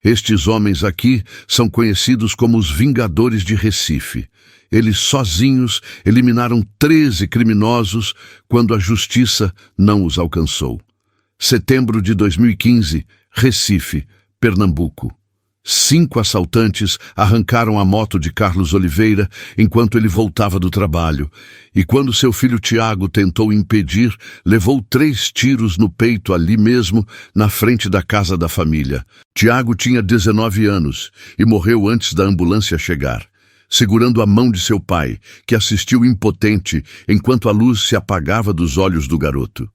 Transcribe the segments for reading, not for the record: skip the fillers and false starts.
Estes homens aqui são conhecidos como os Vingadores de Recife. Eles sozinhos eliminaram 13 criminosos quando a justiça não os alcançou. Setembro de 2015, Recife, Pernambuco. 5 assaltantes arrancaram a moto de Carlos Oliveira enquanto ele voltava do trabalho. E quando seu filho Tiago tentou impedir, levou 3 tiros no peito ali mesmo, na frente da casa da família. Tiago tinha 19 anos e morreu antes da ambulância chegar, segurando a mão de seu pai, que assistiu impotente enquanto a luz se apagava dos olhos do garoto.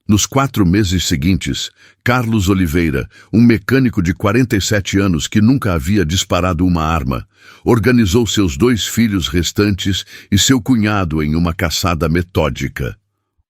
Nos 4 meses seguintes, Carlos Oliveira, um mecânico de 47 anos que nunca havia disparado uma arma, organizou seus 2 filhos restantes e seu cunhado em uma caçada metódica.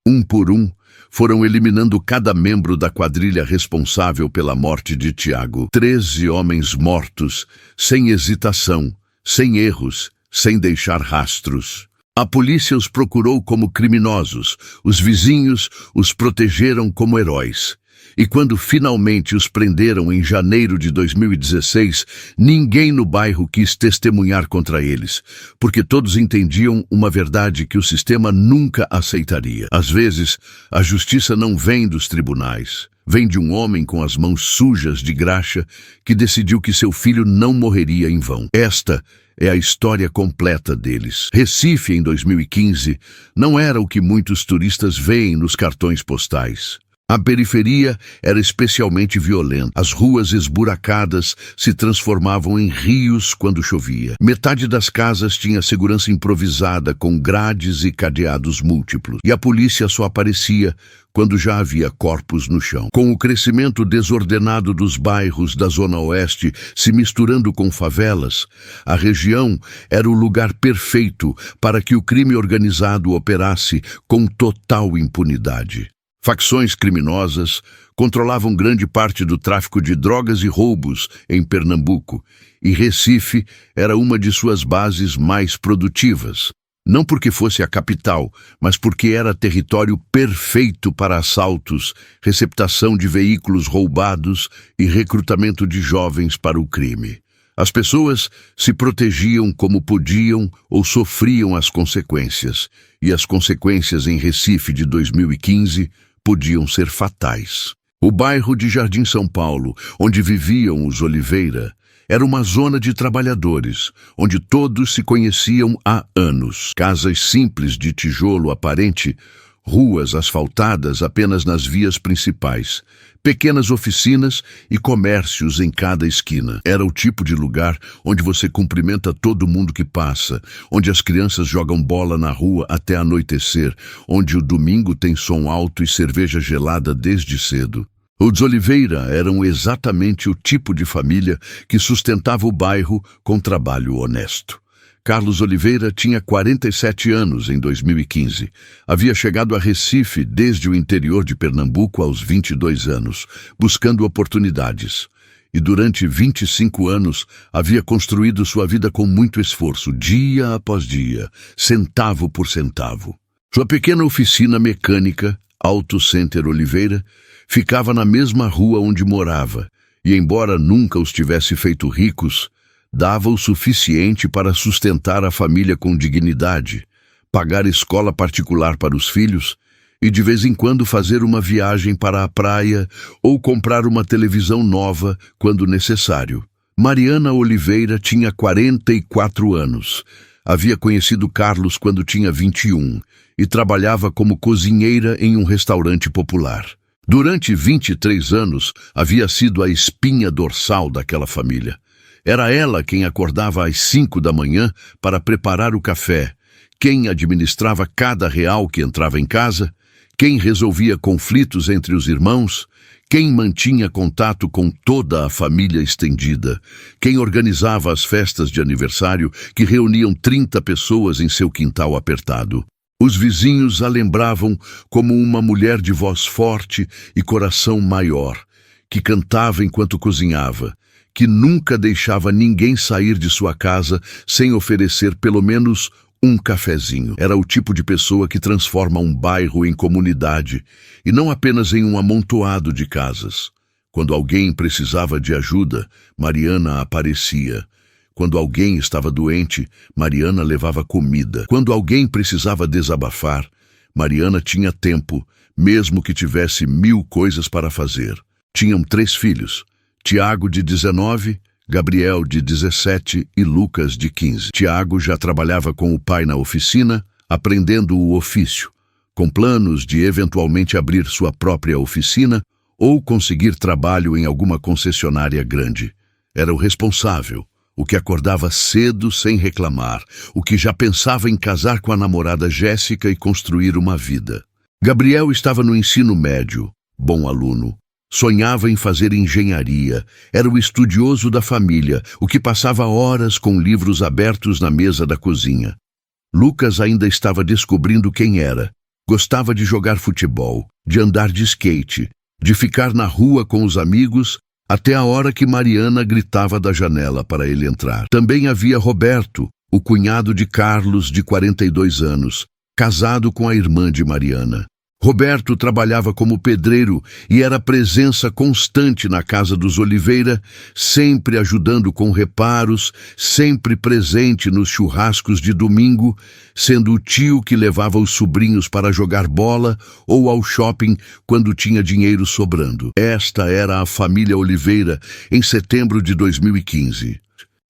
Um por um, foram eliminando cada membro da quadrilha responsável pela morte de Tiago. 13 homens mortos, sem hesitação, sem erros, sem deixar rastros. A polícia os procurou como criminosos, os vizinhos os protegeram como heróis. E quando finalmente os prenderam em janeiro de 2016, ninguém no bairro quis testemunhar contra eles, porque todos entendiam uma verdade que o sistema nunca aceitaria. Às vezes, a justiça não vem dos tribunais. Vem de um homem com as mãos sujas de graxa que decidiu que seu filho não morreria em vão. Esta é a história completa deles. Recife, em 2015, não era o que muitos turistas veem nos cartões postais. A periferia era especialmente violenta. As ruas esburacadas se transformavam em rios quando chovia. Metade das casas tinha segurança improvisada com grades e cadeados múltiplos. E a polícia só aparecia quando já havia corpos no chão. Com o crescimento desordenado dos bairros da Zona Oeste se misturando com favelas, a região era o lugar perfeito para que o crime organizado operasse com total impunidade. Facções criminosas controlavam grande parte do tráfico de drogas e roubos em Pernambuco, e Recife era uma de suas bases mais produtivas. Não porque fosse a capital, mas porque era território perfeito para assaltos, receptação de veículos roubados e recrutamento de jovens para o crime. As pessoas se protegiam como podiam ou sofriam as consequências, e as consequências em Recife de 2015 podiam ser fatais. O bairro de Jardim São Paulo, onde viviam os Oliveira, era uma zona de trabalhadores, onde todos se conheciam há anos. Casas simples de tijolo aparente, ruas asfaltadas apenas nas vias principais, pequenas oficinas e comércios em cada esquina. Era o tipo de lugar onde você cumprimenta todo mundo que passa, onde as crianças jogam bola na rua até anoitecer, onde o domingo tem som alto e cerveja gelada desde cedo. Os Oliveira eram exatamente o tipo de família que sustentava o bairro com trabalho honesto. Carlos Oliveira tinha 47 anos em 2015. Havia chegado a Recife desde o interior de Pernambuco aos 22 anos, buscando oportunidades. E durante 25 anos havia construído sua vida com muito esforço, dia após dia, centavo por centavo. Sua pequena oficina mecânica, Auto Center Oliveira, ficava na mesma rua onde morava, e embora nunca os tivesse feito ricos, dava o suficiente para sustentar a família com dignidade, pagar escola particular para os filhos e de vez em quando fazer uma viagem para a praia ou comprar uma televisão nova quando necessário. Mariana Oliveira tinha 44 anos. Havia conhecido Carlos quando tinha 21 e trabalhava como cozinheira em um restaurante popular. Durante 23 anos, havia sido a espinha dorsal daquela família. Era ela quem acordava às 5 da manhã para preparar o café, quem administrava cada real que entrava em casa, quem resolvia conflitos entre os irmãos, quem mantinha contato com toda a família estendida, quem organizava as festas de aniversário que reuniam 30 pessoas em seu quintal apertado. Os vizinhos a lembravam como uma mulher de voz forte e coração maior, que cantava enquanto cozinhava, que nunca deixava ninguém sair de sua casa sem oferecer pelo menos um cafezinho. Era o tipo de pessoa que transforma um bairro em comunidade, e não apenas em um amontoado de casas. Quando alguém precisava de ajuda, Mariana aparecia. Quando alguém estava doente, Mariana levava comida. Quando alguém precisava desabafar, Mariana tinha tempo, mesmo que tivesse 1000 coisas para fazer. Tinham 3 filhos, Tiago, de 19, Gabriel, de 17 e Lucas, de 15. Tiago já trabalhava com o pai na oficina, aprendendo o ofício, com planos de eventualmente abrir sua própria oficina ou conseguir trabalho em alguma concessionária grande. Era o responsável, o que acordava cedo sem reclamar, o que já pensava em casar com a namorada Jéssica e construir uma vida. Gabriel estava no ensino médio, bom aluno. Sonhava em fazer engenharia, era o estudioso da família, o que passava horas com livros abertos na mesa da cozinha. Lucas ainda estava descobrindo quem era. Gostava de jogar futebol, de andar de skate, de ficar na rua com os amigos, até a hora que Mariana gritava da janela para ele entrar. Também havia Roberto, o cunhado de Carlos, de 42 anos, casado com a irmã de Mariana. Roberto trabalhava como pedreiro e era presença constante na casa dos Oliveira, sempre ajudando com reparos, sempre presente nos churrascos de domingo, sendo o tio que levava os sobrinhos para jogar bola ou ao shopping quando tinha dinheiro sobrando. Esta era a família Oliveira em setembro de 2015.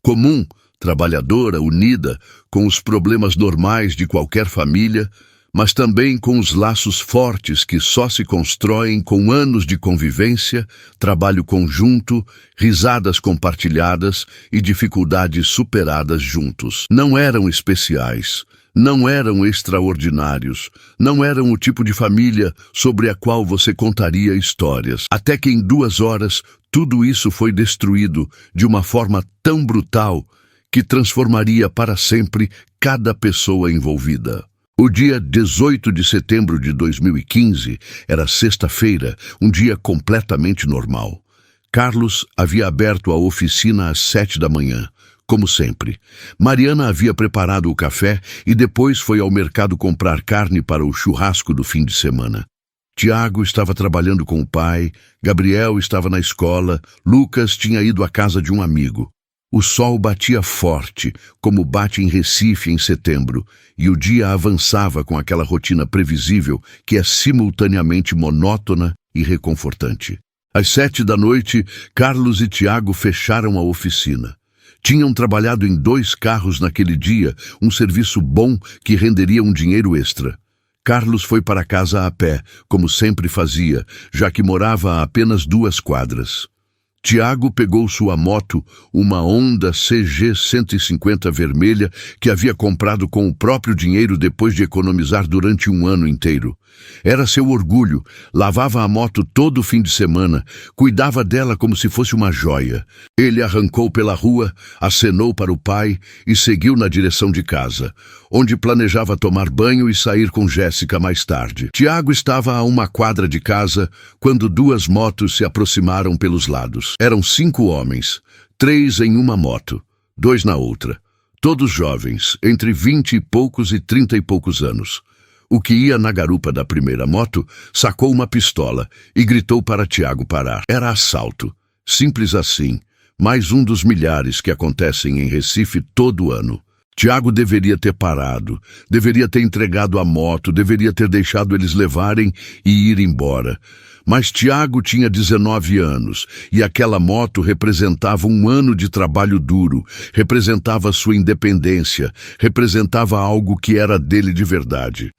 Comum, trabalhadora, unida, com os problemas normais de qualquer família, mas também com os laços fortes que só se constroem com anos de convivência, trabalho conjunto, risadas compartilhadas e dificuldades superadas juntos. Não eram especiais, não eram extraordinários, não eram o tipo de família sobre a qual você contaria histórias. Até que em 2 horas tudo isso foi destruído de uma forma tão brutal que transformaria para sempre cada pessoa envolvida. O dia 18 de setembro de 2015 era sexta-feira, um dia completamente normal. Carlos havia aberto a oficina às 7 da manhã, como sempre. Mariana havia preparado o café e depois foi ao mercado comprar carne para o churrasco do fim de semana. Tiago estava trabalhando com o pai, Gabriel estava na escola, Lucas tinha ido à casa de um amigo. O sol batia forte, como bate em Recife em setembro, e o dia avançava com aquela rotina previsível que é simultaneamente monótona e reconfortante. Às 7 da noite, Carlos e Tiago fecharam a oficina. Tinham trabalhado em 2 carros naquele dia, um serviço bom que renderia um dinheiro extra. Carlos foi para casa a pé, como sempre fazia, já que morava a apenas 2 quadras. Tiago pegou sua moto, uma Honda CG 150 vermelha, que havia comprado com o próprio dinheiro depois de economizar durante um ano inteiro. Era seu orgulho, lavava a moto todo fim de semana, cuidava dela como se fosse uma joia. Ele arrancou pela rua, acenou para o pai e seguiu na direção de casa, onde planejava tomar banho e sair com Jéssica mais tarde. Tiago estava a 1 quadra de casa quando 2 motos se aproximaram pelos lados. Eram 5 homens, 3 em uma moto, 2 na outra, todos jovens, entre 20 e poucos e 30 e poucos anos. O que ia na garupa da primeira moto sacou uma pistola e gritou para Tiago parar. Era assalto. Simples assim. Mais um dos milhares que acontecem em Recife todo ano. Tiago deveria ter parado, deveria ter entregado a moto, deveria ter deixado eles levarem e ir embora. Mas Tiago tinha 19 anos e aquela moto representava um ano de trabalho duro, representava sua independência, representava algo que era dele de verdade.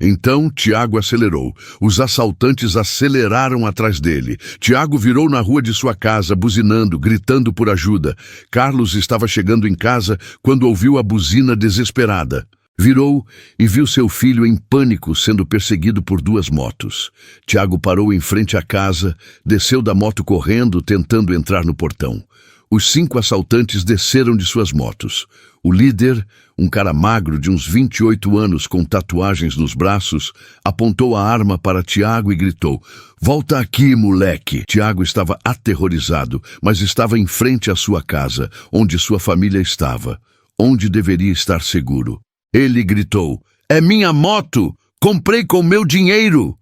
Então Tiago acelerou. Os assaltantes aceleraram atrás dele. Tiago virou na rua de sua casa, buzinando, gritando por ajuda. Carlos estava chegando em casa quando ouviu a buzina desesperada. Virou e viu seu filho em pânico sendo perseguido por 2 motos. Tiago parou em frente à casa, desceu da moto correndo, tentando entrar no portão. Os 5 assaltantes desceram de suas motos. O líder, um cara magro de uns 28 anos com tatuagens nos braços, apontou a arma para Tiago e gritou: "Volta aqui, moleque!" Tiago estava aterrorizado, mas estava em frente à sua casa, onde sua família estava, onde deveria estar seguro. Ele gritou: "É minha moto! Comprei com meu dinheiro!"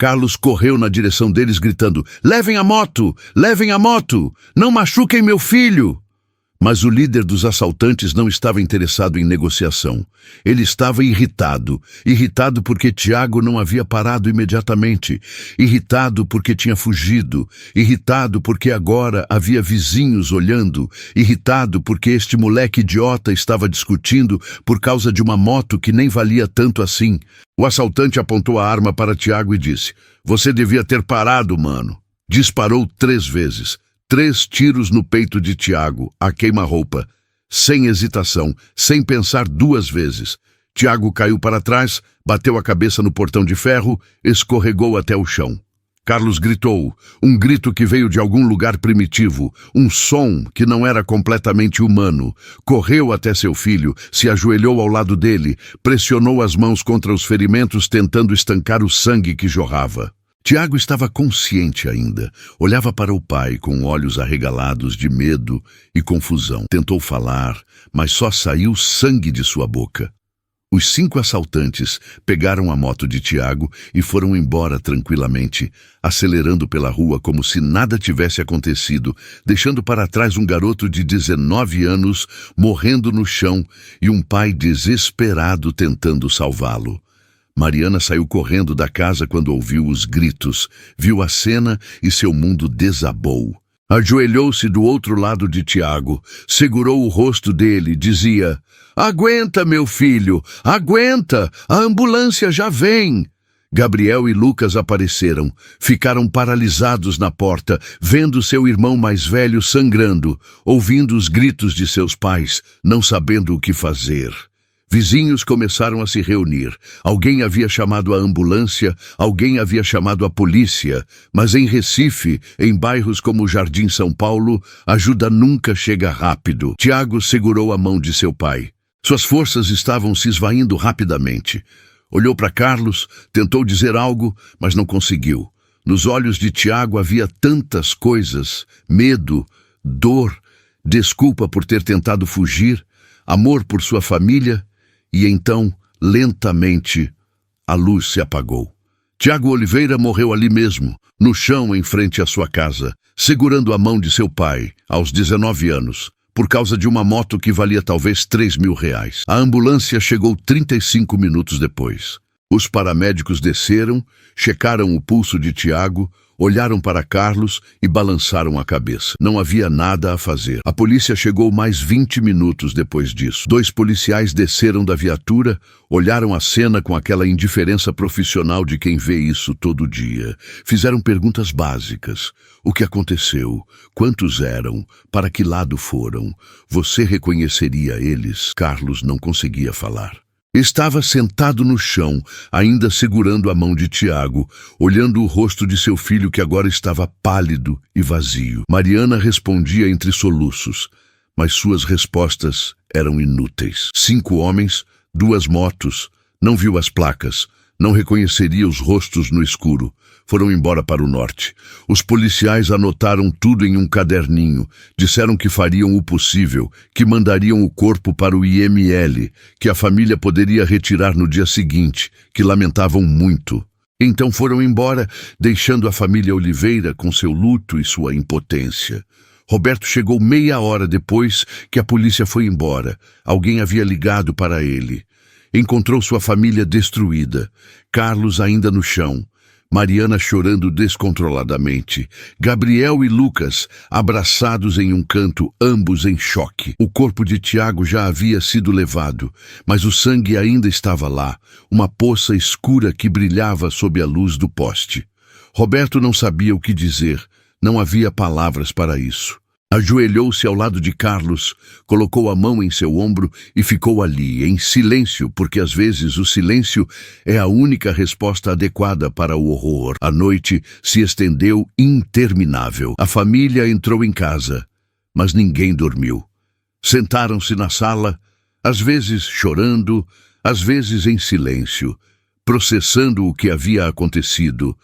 Carlos correu na direção deles gritando: "Levem a moto! Levem a moto! Não machuquem meu filho!" Mas o líder dos assaltantes não estava interessado em negociação. Ele estava irritado. Irritado porque Tiago não havia parado imediatamente. Irritado porque tinha fugido. Irritado porque agora havia vizinhos olhando. Irritado porque este moleque idiota estava discutindo por causa de uma moto que nem valia tanto assim. O assaltante apontou a arma para Tiago e disse: "Você devia ter parado, mano." Disparou 3 vezes. 3 tiros no peito de Tiago, a queima-roupa, sem hesitação, sem pensar 2 vezes. Tiago caiu para trás, bateu a cabeça no portão de ferro, escorregou até o chão. Carlos gritou, um grito que veio de algum lugar primitivo, um som que não era completamente humano. Correu até seu filho, se ajoelhou ao lado dele, pressionou as mãos contra os ferimentos, tentando estancar o sangue que jorrava. Tiago estava consciente ainda. Olhava para o pai com olhos arregalados de medo e confusão. Tentou falar, mas só saiu sangue de sua boca. Os 5 assaltantes pegaram a moto de Tiago e foram embora tranquilamente, acelerando pela rua como se nada tivesse acontecido, deixando para trás um garoto de 19 anos morrendo no chão e um pai desesperado tentando salvá-lo. Mariana saiu correndo da casa quando ouviu os gritos, viu a cena e seu mundo desabou. Ajoelhou-se do outro lado de Tiago, segurou o rosto dele e dizia: "Aguenta, meu filho, aguenta, a ambulância já vem." Gabriel e Lucas apareceram, ficaram paralisados na porta, vendo seu irmão mais velho sangrando, ouvindo os gritos de seus pais, não sabendo o que fazer. Vizinhos começaram a se reunir. Alguém havia chamado a ambulância, alguém havia chamado a polícia, mas em Recife, em bairros como Jardim São Paulo, ajuda nunca chega rápido. Tiago segurou a mão de seu pai. Suas forças estavam se esvaindo rapidamente. Olhou para Carlos, tentou dizer algo, mas não conseguiu. Nos olhos de Tiago havia tantas coisas: medo, dor, desculpa por ter tentado fugir, amor por sua família. E então, lentamente, a luz se apagou. Tiago Oliveira morreu ali mesmo, no chão em frente à sua casa, segurando a mão de seu pai, aos 19 anos, por causa de uma moto que valia talvez R$3.000. A ambulância chegou 35 minutos depois. Os paramédicos desceram, checaram o pulso de Tiago, olharam para Carlos e balançaram a cabeça. Não havia nada a fazer. A polícia chegou mais 20 minutos depois disso. 2 policiais desceram da viatura, olharam a cena com aquela indiferença profissional de quem vê isso todo dia. Fizeram perguntas básicas. O que aconteceu? Quantos eram? Para que lado foram? Você reconheceria eles? Carlos não conseguia falar. Estava sentado no chão, ainda segurando a mão de Tiago, olhando o rosto de seu filho que agora estava pálido e vazio. Mariana respondia entre soluços, mas suas respostas eram inúteis. 5 homens, 2 motos, não viu as placas, não reconheceria os rostos no escuro. Foram embora para o norte. Os policiais anotaram tudo em um caderninho. Disseram que fariam o possível, que mandariam o corpo para o IML, que a família poderia retirar no dia seguinte, que lamentavam muito. Então foram embora, deixando a família Oliveira com seu luto e sua impotência. Roberto chegou meia hora depois que a polícia foi embora. Alguém havia ligado para ele. Encontrou sua família destruída. Carlos ainda no chão. Mariana chorando descontroladamente. Gabriel e Lucas abraçados em um canto, ambos em choque. O corpo de Tiago já havia sido levado, mas o sangue ainda estava lá, uma poça escura que brilhava sob a luz do poste. Roberto não sabia o que dizer, não havia palavras para isso. Ajoelhou-se ao lado de Carlos, colocou a mão em seu ombro e ficou ali, em silêncio, porque às vezes o silêncio é a única resposta adequada para o horror. A noite se estendeu interminável. A família entrou em casa, mas ninguém dormiu. Sentaram-se na sala, às vezes chorando, às vezes em silêncio, processando o que havia acontecido,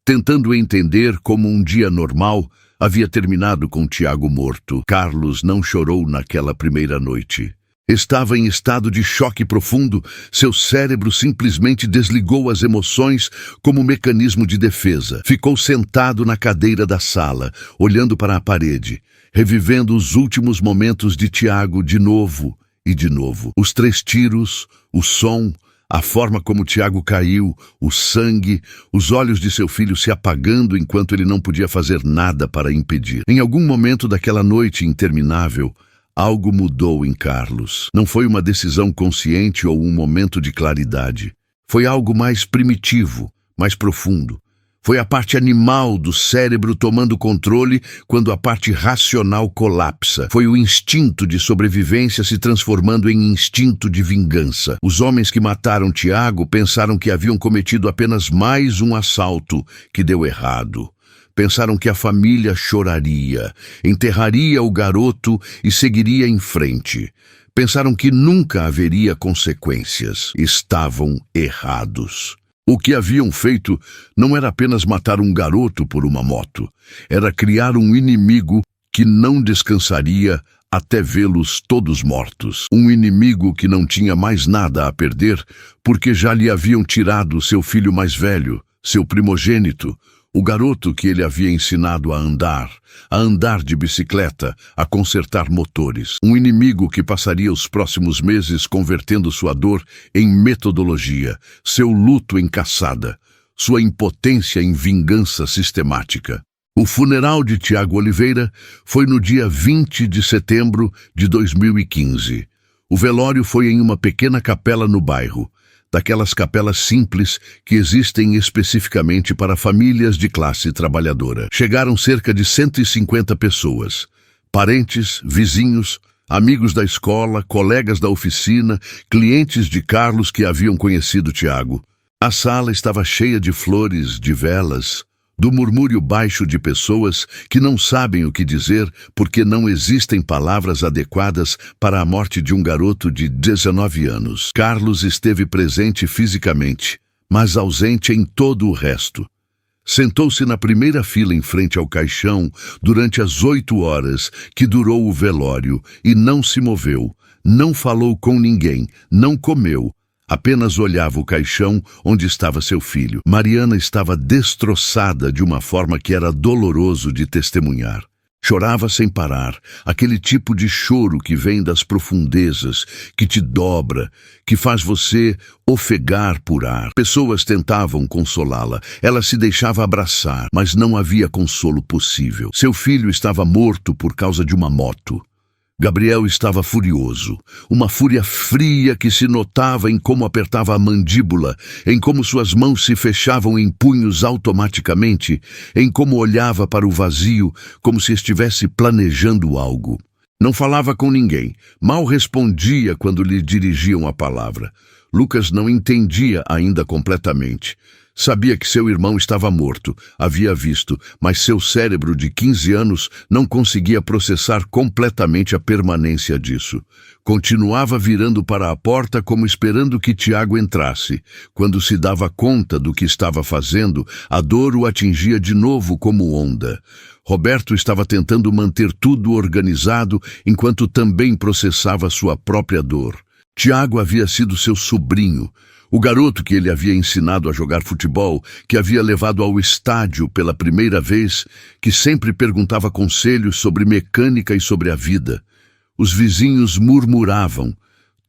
tentando entender como um dia normal havia terminado com Tiago morto. Carlos não chorou naquela primeira noite. Estava em estado de choque profundo, seu cérebro simplesmente desligou as emoções como mecanismo de defesa. Ficou sentado na cadeira da sala, olhando para a parede, revivendo os últimos momentos de Tiago de novo e de novo. Os 3 tiros, o som, a forma como Tiago caiu, o sangue, os olhos de seu filho se apagando enquanto ele não podia fazer nada para impedir. Em algum momento daquela noite interminável, algo mudou em Carlos. Não foi uma decisão consciente ou um momento de claridade. Foi algo mais primitivo, mais profundo. Foi a parte animal do cérebro tomando controle quando a parte racional colapsa. Foi o instinto de sobrevivência se transformando em instinto de vingança. Os homens que mataram Tiago pensaram que haviam cometido apenas mais um assalto que deu errado. Pensaram que a família choraria, enterraria o garoto e seguiria em frente. Pensaram que nunca haveria consequências. Estavam errados. O que haviam feito não era apenas matar um garoto por uma moto. Era criar um inimigo que não descansaria até vê-los todos mortos. Um inimigo que não tinha mais nada a perder porque já lhe haviam tirado seu filho mais velho, seu primogênito, o garoto que ele havia ensinado a andar de bicicleta, a consertar motores. Um inimigo que passaria os próximos meses convertendo sua dor em metodologia, seu luto em caçada, sua impotência em vingança sistemática. O funeral de Tiago Oliveira foi no dia 20 de setembro de 2015. O velório foi em uma pequena capela no bairro, daquelas capelas simples que existem especificamente para famílias de classe trabalhadora. Chegaram cerca de 150 pessoas, parentes, vizinhos, amigos da escola, colegas da oficina, clientes de Carlos que haviam conhecido Tiago. A sala estava cheia de flores, de velas, do murmúrio baixo de pessoas que não sabem o que dizer porque não existem palavras adequadas para a morte de um garoto de 19 anos. Carlos esteve presente fisicamente, mas ausente em todo o resto. Sentou-se na primeira fila em frente ao caixão durante as 8 horas que durou o velório e não se moveu, não falou com ninguém, não comeu. Apenas olhava o caixão onde estava seu filho. Mariana estava destroçada de uma forma que era doloroso de testemunhar. Chorava sem parar, aquele tipo de choro que vem das profundezas, que te dobra, que faz você ofegar por ar. Pessoas tentavam consolá-la, ela se deixava abraçar, mas não havia consolo possível. Seu filho estava morto por causa de uma moto. Gabriel estava furioso, uma fúria fria que se notava em como apertava a mandíbula, em como suas mãos se fechavam em punhos automaticamente, em como olhava para o vazio como se estivesse planejando algo. Não falava com ninguém, mal respondia quando lhe dirigiam a palavra. Lucas não entendia ainda completamente. Sabia que seu irmão estava morto, havia visto, mas seu cérebro de 15 anos não conseguia processar completamente a permanência disso. Continuava virando para a porta como esperando que Tiago entrasse. Quando se dava conta do que estava fazendo, a dor o atingia de novo como onda. Roberto estava tentando manter tudo organizado enquanto também processava sua própria dor. Tiago havia sido seu sobrinho, o garoto que ele havia ensinado a jogar futebol, que havia levado ao estádio pela primeira vez, que sempre perguntava conselhos sobre mecânica e sobre a vida. Os vizinhos murmuravam.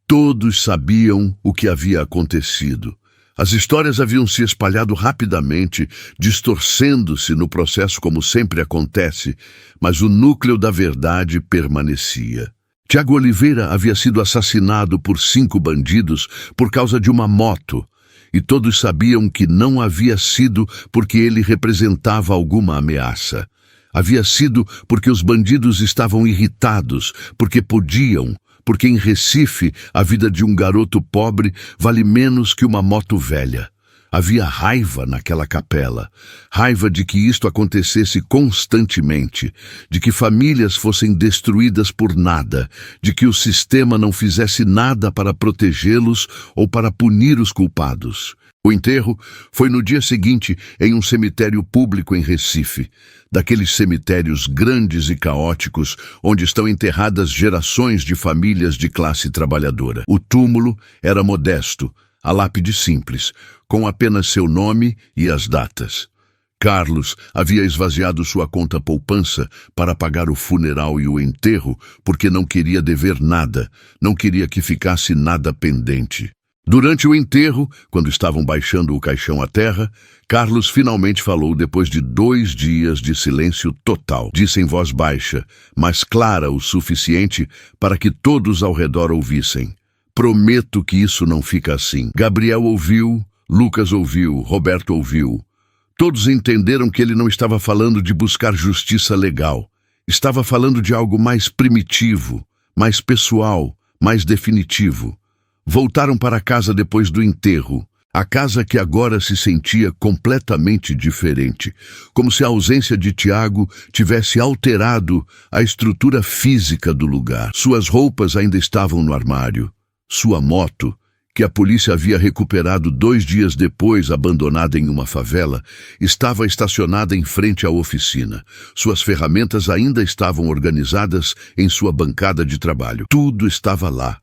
Todos sabiam o que havia acontecido. As histórias haviam se espalhado rapidamente, distorcendo-se no processo como sempre acontece, mas o núcleo da verdade permanecia. Tiago Oliveira havia sido assassinado por 5 bandidos por causa de uma moto, e todos sabiam que não havia sido porque ele representava alguma ameaça. Havia sido porque os bandidos estavam irritados, porque podiam, porque em Recife a vida de um garoto pobre vale menos que uma moto velha. Havia raiva naquela capela, raiva de que isto acontecesse constantemente, de que famílias fossem destruídas por nada, de que o sistema não fizesse nada para protegê-los ou para punir os culpados. O enterro foi no dia seguinte em um cemitério público em Recife, daqueles cemitérios grandes e caóticos onde estão enterradas gerações de famílias de classe trabalhadora. O túmulo era modesto, a lápide simples, com apenas seu nome e as datas. Carlos havia esvaziado sua conta poupança para pagar o funeral e o enterro porque não queria dever nada, não queria que ficasse nada pendente. Durante o enterro, quando estavam baixando o caixão à terra, Carlos finalmente falou depois de 2 dias de silêncio total. Disse em voz baixa, mas clara o suficiente para que todos ao redor ouvissem. Prometo que isso não fica assim. Gabriel ouviu, Lucas ouviu, Roberto ouviu. Todos entenderam que ele não estava falando de buscar justiça legal. Estava falando de algo mais primitivo, mais pessoal, mais definitivo. Voltaram para casa depois do enterro, a casa que agora se sentia completamente diferente, como se a ausência de Tiago tivesse alterado a estrutura física do lugar. Suas roupas ainda estavam no armário. Sua moto, que a polícia havia recuperado 2 dias depois, abandonada em uma favela, estava estacionada em frente à oficina. Suas ferramentas ainda estavam organizadas em sua bancada de trabalho. Tudo estava lá,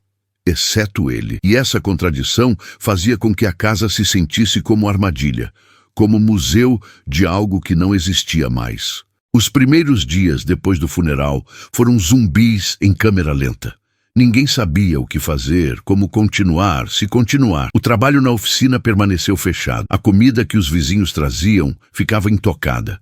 exceto ele. E essa contradição fazia com que a casa se sentisse como armadilha, como museu de algo que não existia mais. Os primeiros dias depois do funeral foram zumbis em câmera lenta. Ninguém sabia o que fazer, como continuar, se continuar. O trabalho na oficina permaneceu fechado. A comida que os vizinhos traziam ficava intocada.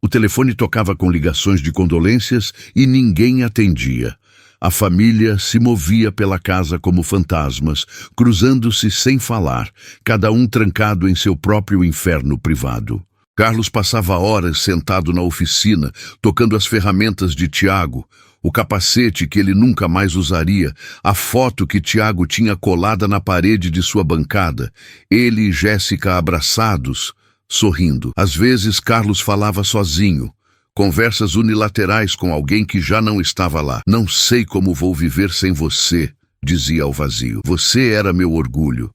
O telefone tocava com ligações de condolências e ninguém atendia. A família se movia pela casa como fantasmas, cruzando-se sem falar, cada um trancado em seu próprio inferno privado. Carlos passava horas sentado na oficina, tocando as ferramentas de Tiago, o capacete que ele nunca mais usaria, a foto que Tiago tinha colada na parede de sua bancada, ele e Jéssica abraçados, sorrindo. Às vezes Carlos falava sozinho, conversas unilaterais com alguém que já não estava lá. Não sei como vou viver sem você, dizia ao vazio. Você era meu orgulho.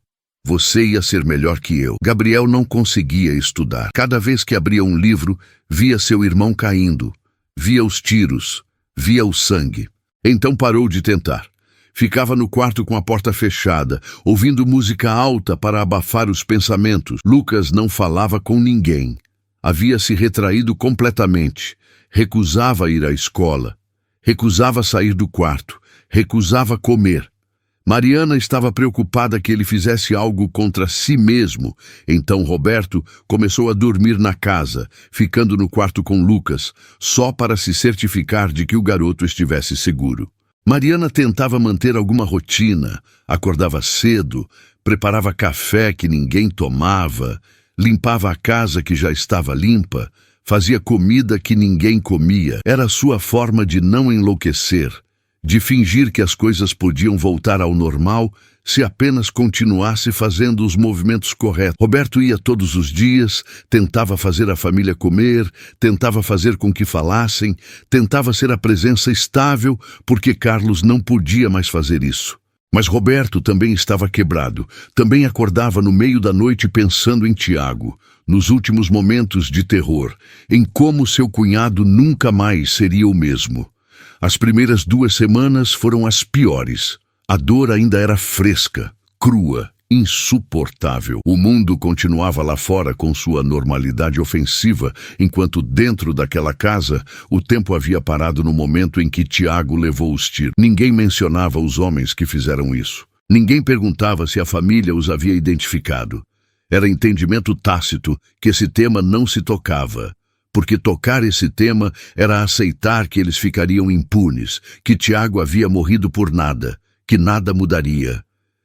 Você ia ser melhor que eu. Gabriel não conseguia estudar. Cada vez que abria um livro, via seu irmão caindo, via os tiros, via o sangue. Então parou de tentar. Ficava no quarto com a porta fechada, ouvindo música alta para abafar os pensamentos. Lucas não falava com ninguém. Havia se retraído completamente. Recusava ir à escola. Recusava sair do quarto. Recusava comer. Mariana estava preocupada que ele fizesse algo contra si mesmo. Então Roberto começou a dormir na casa, ficando no quarto com Lucas, só para se certificar de que o garoto estivesse seguro. Mariana tentava manter alguma rotina, acordava cedo, preparava café que ninguém tomava, limpava a casa que já estava limpa, fazia comida que ninguém comia. Era sua forma de não enlouquecer, de fingir que as coisas podiam voltar ao normal se apenas continuasse fazendo os movimentos corretos. Roberto ia todos os dias, tentava fazer a família comer, tentava fazer com que falassem, tentava ser a presença estável, porque Carlos não podia mais fazer isso. Mas Roberto também estava quebrado, também acordava no meio da noite pensando em Tiago, nos últimos momentos de terror, em como seu cunhado nunca mais seria o mesmo. As primeiras 2 semanas foram as piores. A dor ainda era fresca, crua, insuportável. O mundo continuava lá fora com sua normalidade ofensiva, enquanto dentro daquela casa o tempo havia parado no momento em que Tiago levou os tiros. Ninguém mencionava os homens que fizeram isso. Ninguém perguntava se a família os havia identificado. Era entendimento tácito que esse tema não se tocava. Porque tocar esse tema era aceitar que eles ficariam impunes, que Tiago havia morrido por nada, que nada mudaria.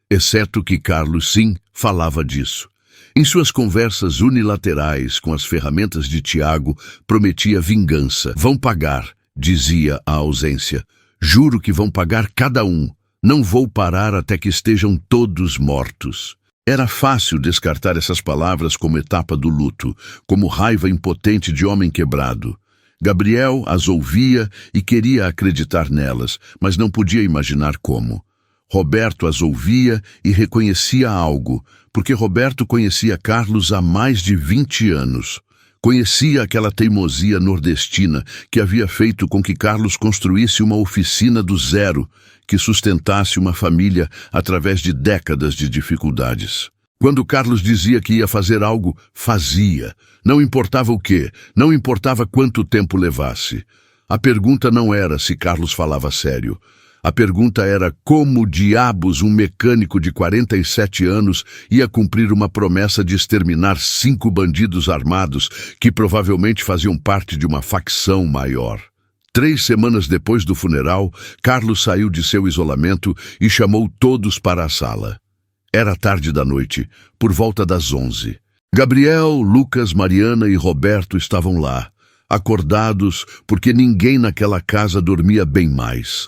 Exceto que Carlos, sim, falava disso. Em suas conversas unilaterais com as ferramentas de Tiago, prometia vingança. Vão pagar, dizia a ausência. Juro que vão pagar cada um. Não vou parar até que estejam todos mortos. Era fácil descartar essas palavras como etapa do luto, como raiva impotente de homem quebrado. Gabriel as ouvia e queria acreditar nelas, mas não podia imaginar como. Roberto as ouvia e reconhecia algo, porque Roberto conhecia Carlos há mais de 20 anos. Conhecia aquela teimosia nordestina que havia feito com que Carlos construísse uma oficina do zero, que sustentasse uma família através de décadas de dificuldades. Quando Carlos dizia que ia fazer algo, fazia. Não importava o quê, não importava quanto tempo levasse. A pergunta não era se Carlos falava sério. A pergunta era como diabos um mecânico de 47 anos ia cumprir uma promessa de exterminar 5 bandidos armados que provavelmente faziam parte de uma facção maior. 3 semanas depois do funeral, Carlos saiu de seu isolamento e chamou todos para a sala. Era tarde da noite, por volta das 11. Gabriel, Lucas, Mariana e Roberto estavam lá, acordados porque ninguém naquela casa dormia bem mais.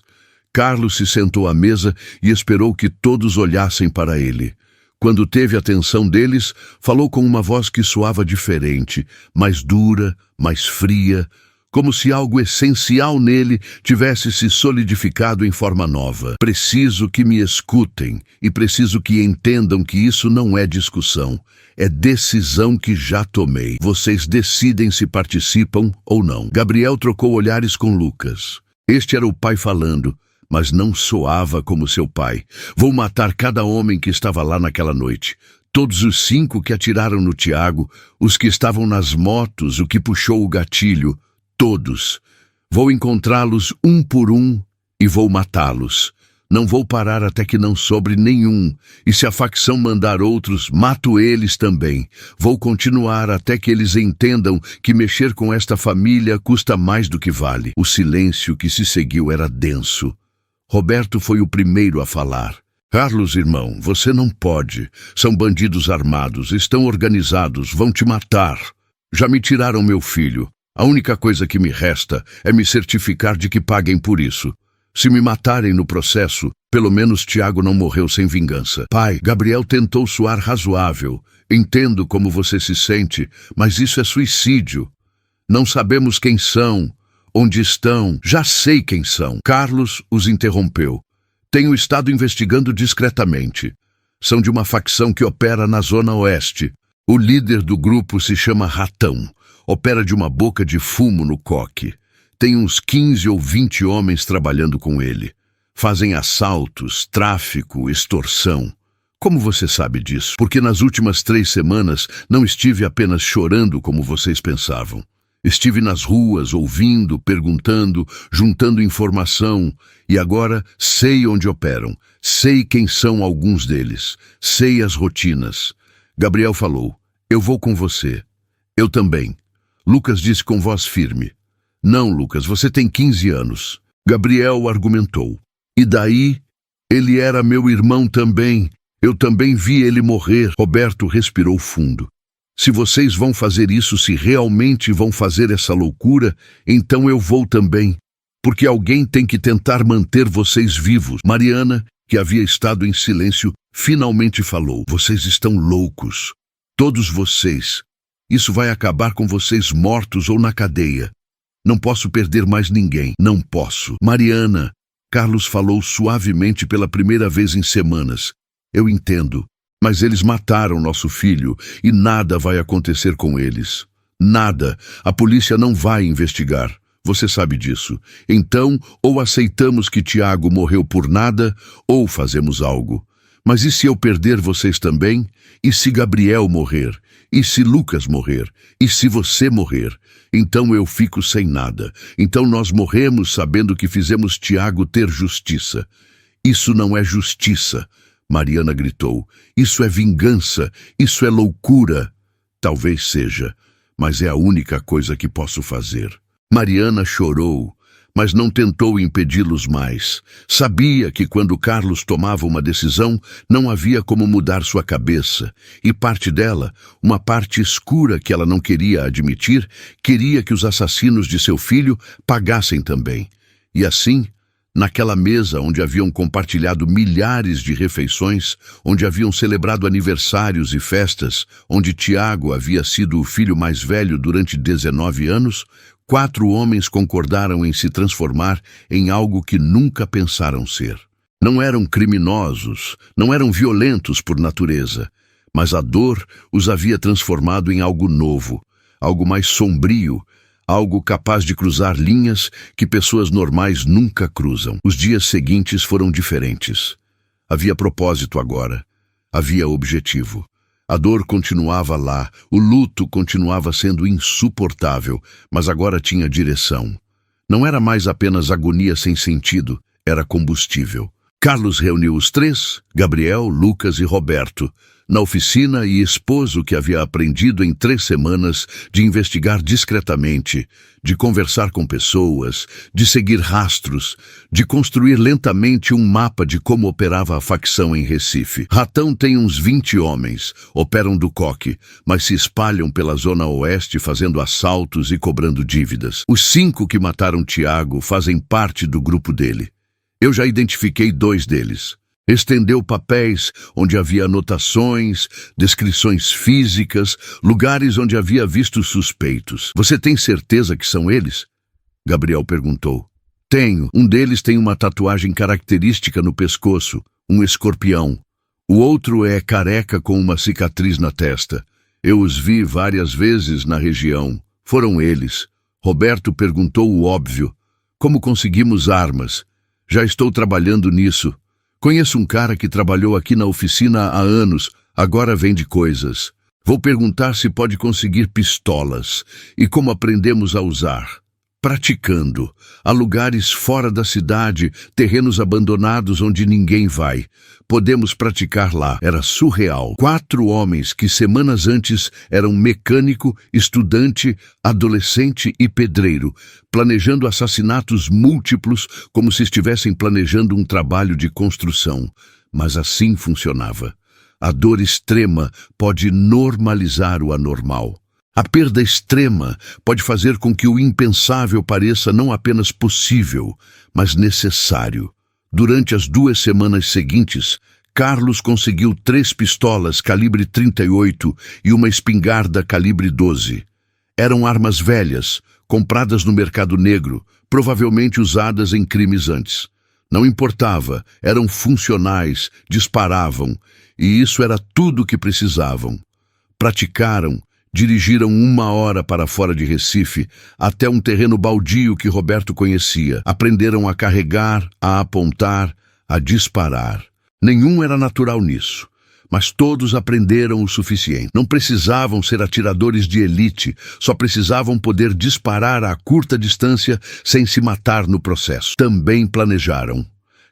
Carlos se sentou à mesa e esperou que todos olhassem para ele. Quando teve a atenção deles, falou com uma voz que soava diferente, mais dura, mais fria, como se algo essencial nele tivesse se solidificado em forma nova. Preciso que me escutem e preciso que entendam que isso não é discussão. É decisão que já tomei. Vocês decidem se participam ou não. Gabriel trocou olhares com Lucas. Este era o pai falando, mas não soava como seu pai. Vou matar cada homem que estava lá naquela noite. Todos os 5 que atiraram no Tiago, os que estavam nas motos, o que puxou o gatilho, todos. Vou encontrá-los um por um e vou matá-los. Não vou parar até que não sobre nenhum. E se a facção mandar outros, mato eles também. Vou continuar até que eles entendam que mexer com esta família custa mais do que vale. O silêncio que se seguiu era denso. Roberto foi o primeiro a falar. Carlos, irmão, você não pode. São bandidos armados, estão organizados, vão te matar. Já me tiraram meu filho. A única coisa que me resta é me certificar de que paguem por isso. Se me matarem no processo, pelo menos Tiago não morreu sem vingança. Pai, Gabriel tentou soar razoável. Entendo como você se sente, mas isso é suicídio. Não sabemos quem são. Onde estão? Já sei quem são. Carlos os interrompeu. Tenho estado investigando discretamente. São de uma facção que opera na Zona Oeste. O líder do grupo se chama Ratão. Opera de uma boca de fumo no coque. Tem uns 15 ou 20 homens trabalhando com ele. Fazem assaltos, tráfico, extorsão. Como você sabe disso? Porque nas últimas 3 semanas não estive apenas chorando como vocês pensavam. Estive nas ruas, ouvindo, perguntando, juntando informação, e agora sei onde operam, sei quem são alguns deles, sei as rotinas. Gabriel falou, eu vou com você. Eu também. Lucas disse com voz firme. Não, Lucas, você tem 15 anos. Gabriel argumentou. E daí? Ele era meu irmão também. Eu também vi ele morrer. Roberto respirou fundo. Se vocês vão fazer isso, se realmente vão fazer essa loucura, então eu vou também, porque alguém tem que tentar manter vocês vivos. Mariana, que havia estado em silêncio, finalmente falou. Vocês estão loucos. Todos vocês. Isso vai acabar com vocês mortos ou na cadeia. Não posso perder mais ninguém. Não posso. Mariana, Carlos falou suavemente pela primeira vez em semanas. Eu entendo. Mas eles mataram nosso filho e nada vai acontecer com eles. Nada. A polícia não vai investigar. Você sabe disso. Então, ou aceitamos que Tiago morreu por nada, ou fazemos algo. Mas e se eu perder vocês também? E se Gabriel morrer? E se Lucas morrer? E se você morrer? Então eu fico sem nada. Então nós morremos sabendo que fizemos Tiago ter justiça. Isso não é justiça. Mariana gritou. Isso é vingança, isso é loucura. Talvez seja, mas é a única coisa que posso fazer. Mariana chorou, mas não tentou impedi-los mais. Sabia que quando Carlos tomava uma decisão, não havia como mudar sua cabeça, e parte dela, uma parte escura que ela não queria admitir, queria que os assassinos de seu filho pagassem também. E assim, naquela mesa onde haviam compartilhado milhares de refeições, onde haviam celebrado aniversários e festas, onde Tiago havia sido o filho mais velho durante 19 anos, 4 homens concordaram em se transformar em algo que nunca pensaram ser. Não eram criminosos, não eram violentos por natureza, mas a dor os havia transformado em algo novo, algo mais sombrio, algo capaz de cruzar linhas que pessoas normais nunca cruzam. Os dias seguintes foram diferentes. Havia propósito agora. Havia objetivo. A dor continuava lá, o luto continuava sendo insuportável, mas agora tinha direção. Não era mais apenas agonia sem sentido, era combustível. Carlos reuniu os três, Gabriel, Lucas e Roberto, na oficina e expôs o que havia aprendido em 3 semanas de investigar discretamente, de conversar com pessoas, de seguir rastros, de construir lentamente um mapa de como operava a facção em Recife. Ratão tem uns 20 homens, operam do coque, mas se espalham pela zona oeste fazendo assaltos e cobrando dívidas. Os 5 que mataram Tiago fazem parte do grupo dele. Eu já identifiquei 2 deles. Estendeu papéis onde havia anotações, descrições físicas, lugares onde havia visto suspeitos. Você tem certeza que são eles? Gabriel perguntou. Tenho. Um deles tem uma tatuagem característica no pescoço, um escorpião. O outro é careca com uma cicatriz na testa. Eu os vi várias vezes na região. Foram eles. Roberto perguntou o óbvio. Como conseguimos armas? Já estou trabalhando nisso. Conheço um cara que trabalhou aqui na oficina há anos, agora vende coisas. Vou perguntar se pode conseguir pistolas e como aprendemos a usar. Praticando. Há lugares fora da cidade, terrenos abandonados onde ninguém vai. Podemos praticar lá. Era surreal. 4 homens que semanas antes eram mecânico, estudante, adolescente e pedreiro, planejando assassinatos múltiplos como se estivessem planejando um trabalho de construção. Mas assim funcionava. A dor extrema pode normalizar o anormal. A perda extrema pode fazer com que o impensável pareça não apenas possível, mas necessário. Durante as 2 semanas seguintes, Carlos conseguiu 3 pistolas calibre 38 e uma espingarda calibre 12. Eram armas velhas, compradas no mercado negro, provavelmente usadas em crimes antes. Não importava, eram funcionais, disparavam, e isso era tudo o que precisavam. Praticaram. Dirigiram 1 hora para fora de Recife, até um terreno baldio que Roberto conhecia. Aprenderam a carregar, a apontar, a disparar. Nenhum era natural nisso, mas todos aprenderam o suficiente. Não precisavam ser atiradores de elite, só precisavam poder disparar a curta distância sem se matar no processo. Também planejaram.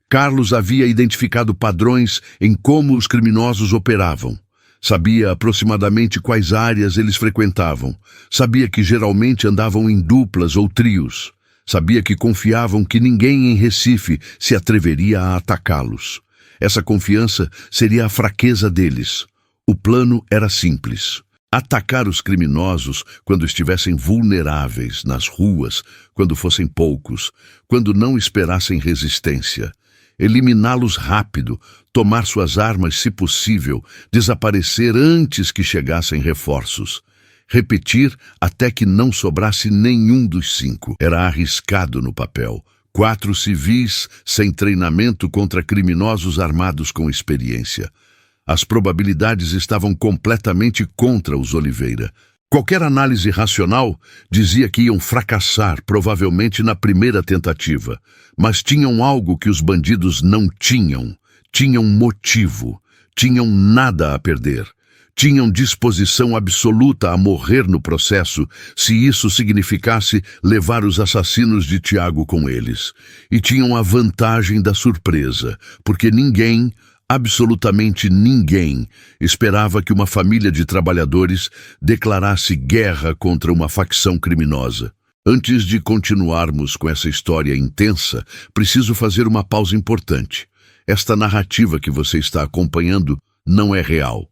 Carlos havia identificado padrões em como os criminosos operavam. Sabia aproximadamente quais áreas eles frequentavam. Sabia que geralmente andavam em duplas ou trios. Sabia que confiavam que ninguém em Recife se atreveria a atacá-los. Essa confiança seria a fraqueza deles. O plano era simples. Atacar os criminosos quando estivessem vulneráveis, nas ruas, quando fossem poucos, quando não esperassem resistência. Eliminá-los rápido, tomar suas armas se possível, desaparecer antes que chegassem reforços. Repetir até que não sobrasse nenhum dos 5. Era arriscado no papel. 4 civis sem treinamento contra criminosos armados com experiência. As probabilidades estavam completamente contra os Oliveira. Qualquer análise racional dizia que iam fracassar, provavelmente na primeira tentativa. Mas tinham algo que os bandidos não tinham. Tinham motivo. Tinham nada a perder. Tinham disposição absoluta a morrer no processo, se isso significasse levar os assassinos de Tiago com eles. E tinham a vantagem da surpresa, porque ninguém, absolutamente ninguém, esperava que uma família de trabalhadores declarasse guerra contra uma facção criminosa. Antes de continuarmos com essa história intensa, preciso fazer uma pausa importante. Esta narrativa que você está acompanhando não é real.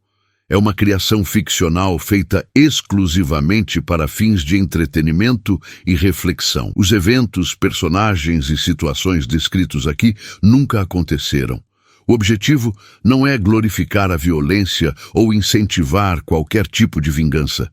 É uma criação ficcional feita exclusivamente para fins de entretenimento e reflexão. Os eventos, personagens e situações descritos aqui nunca aconteceram. O objetivo não é glorificar a violência ou incentivar qualquer tipo de vingança,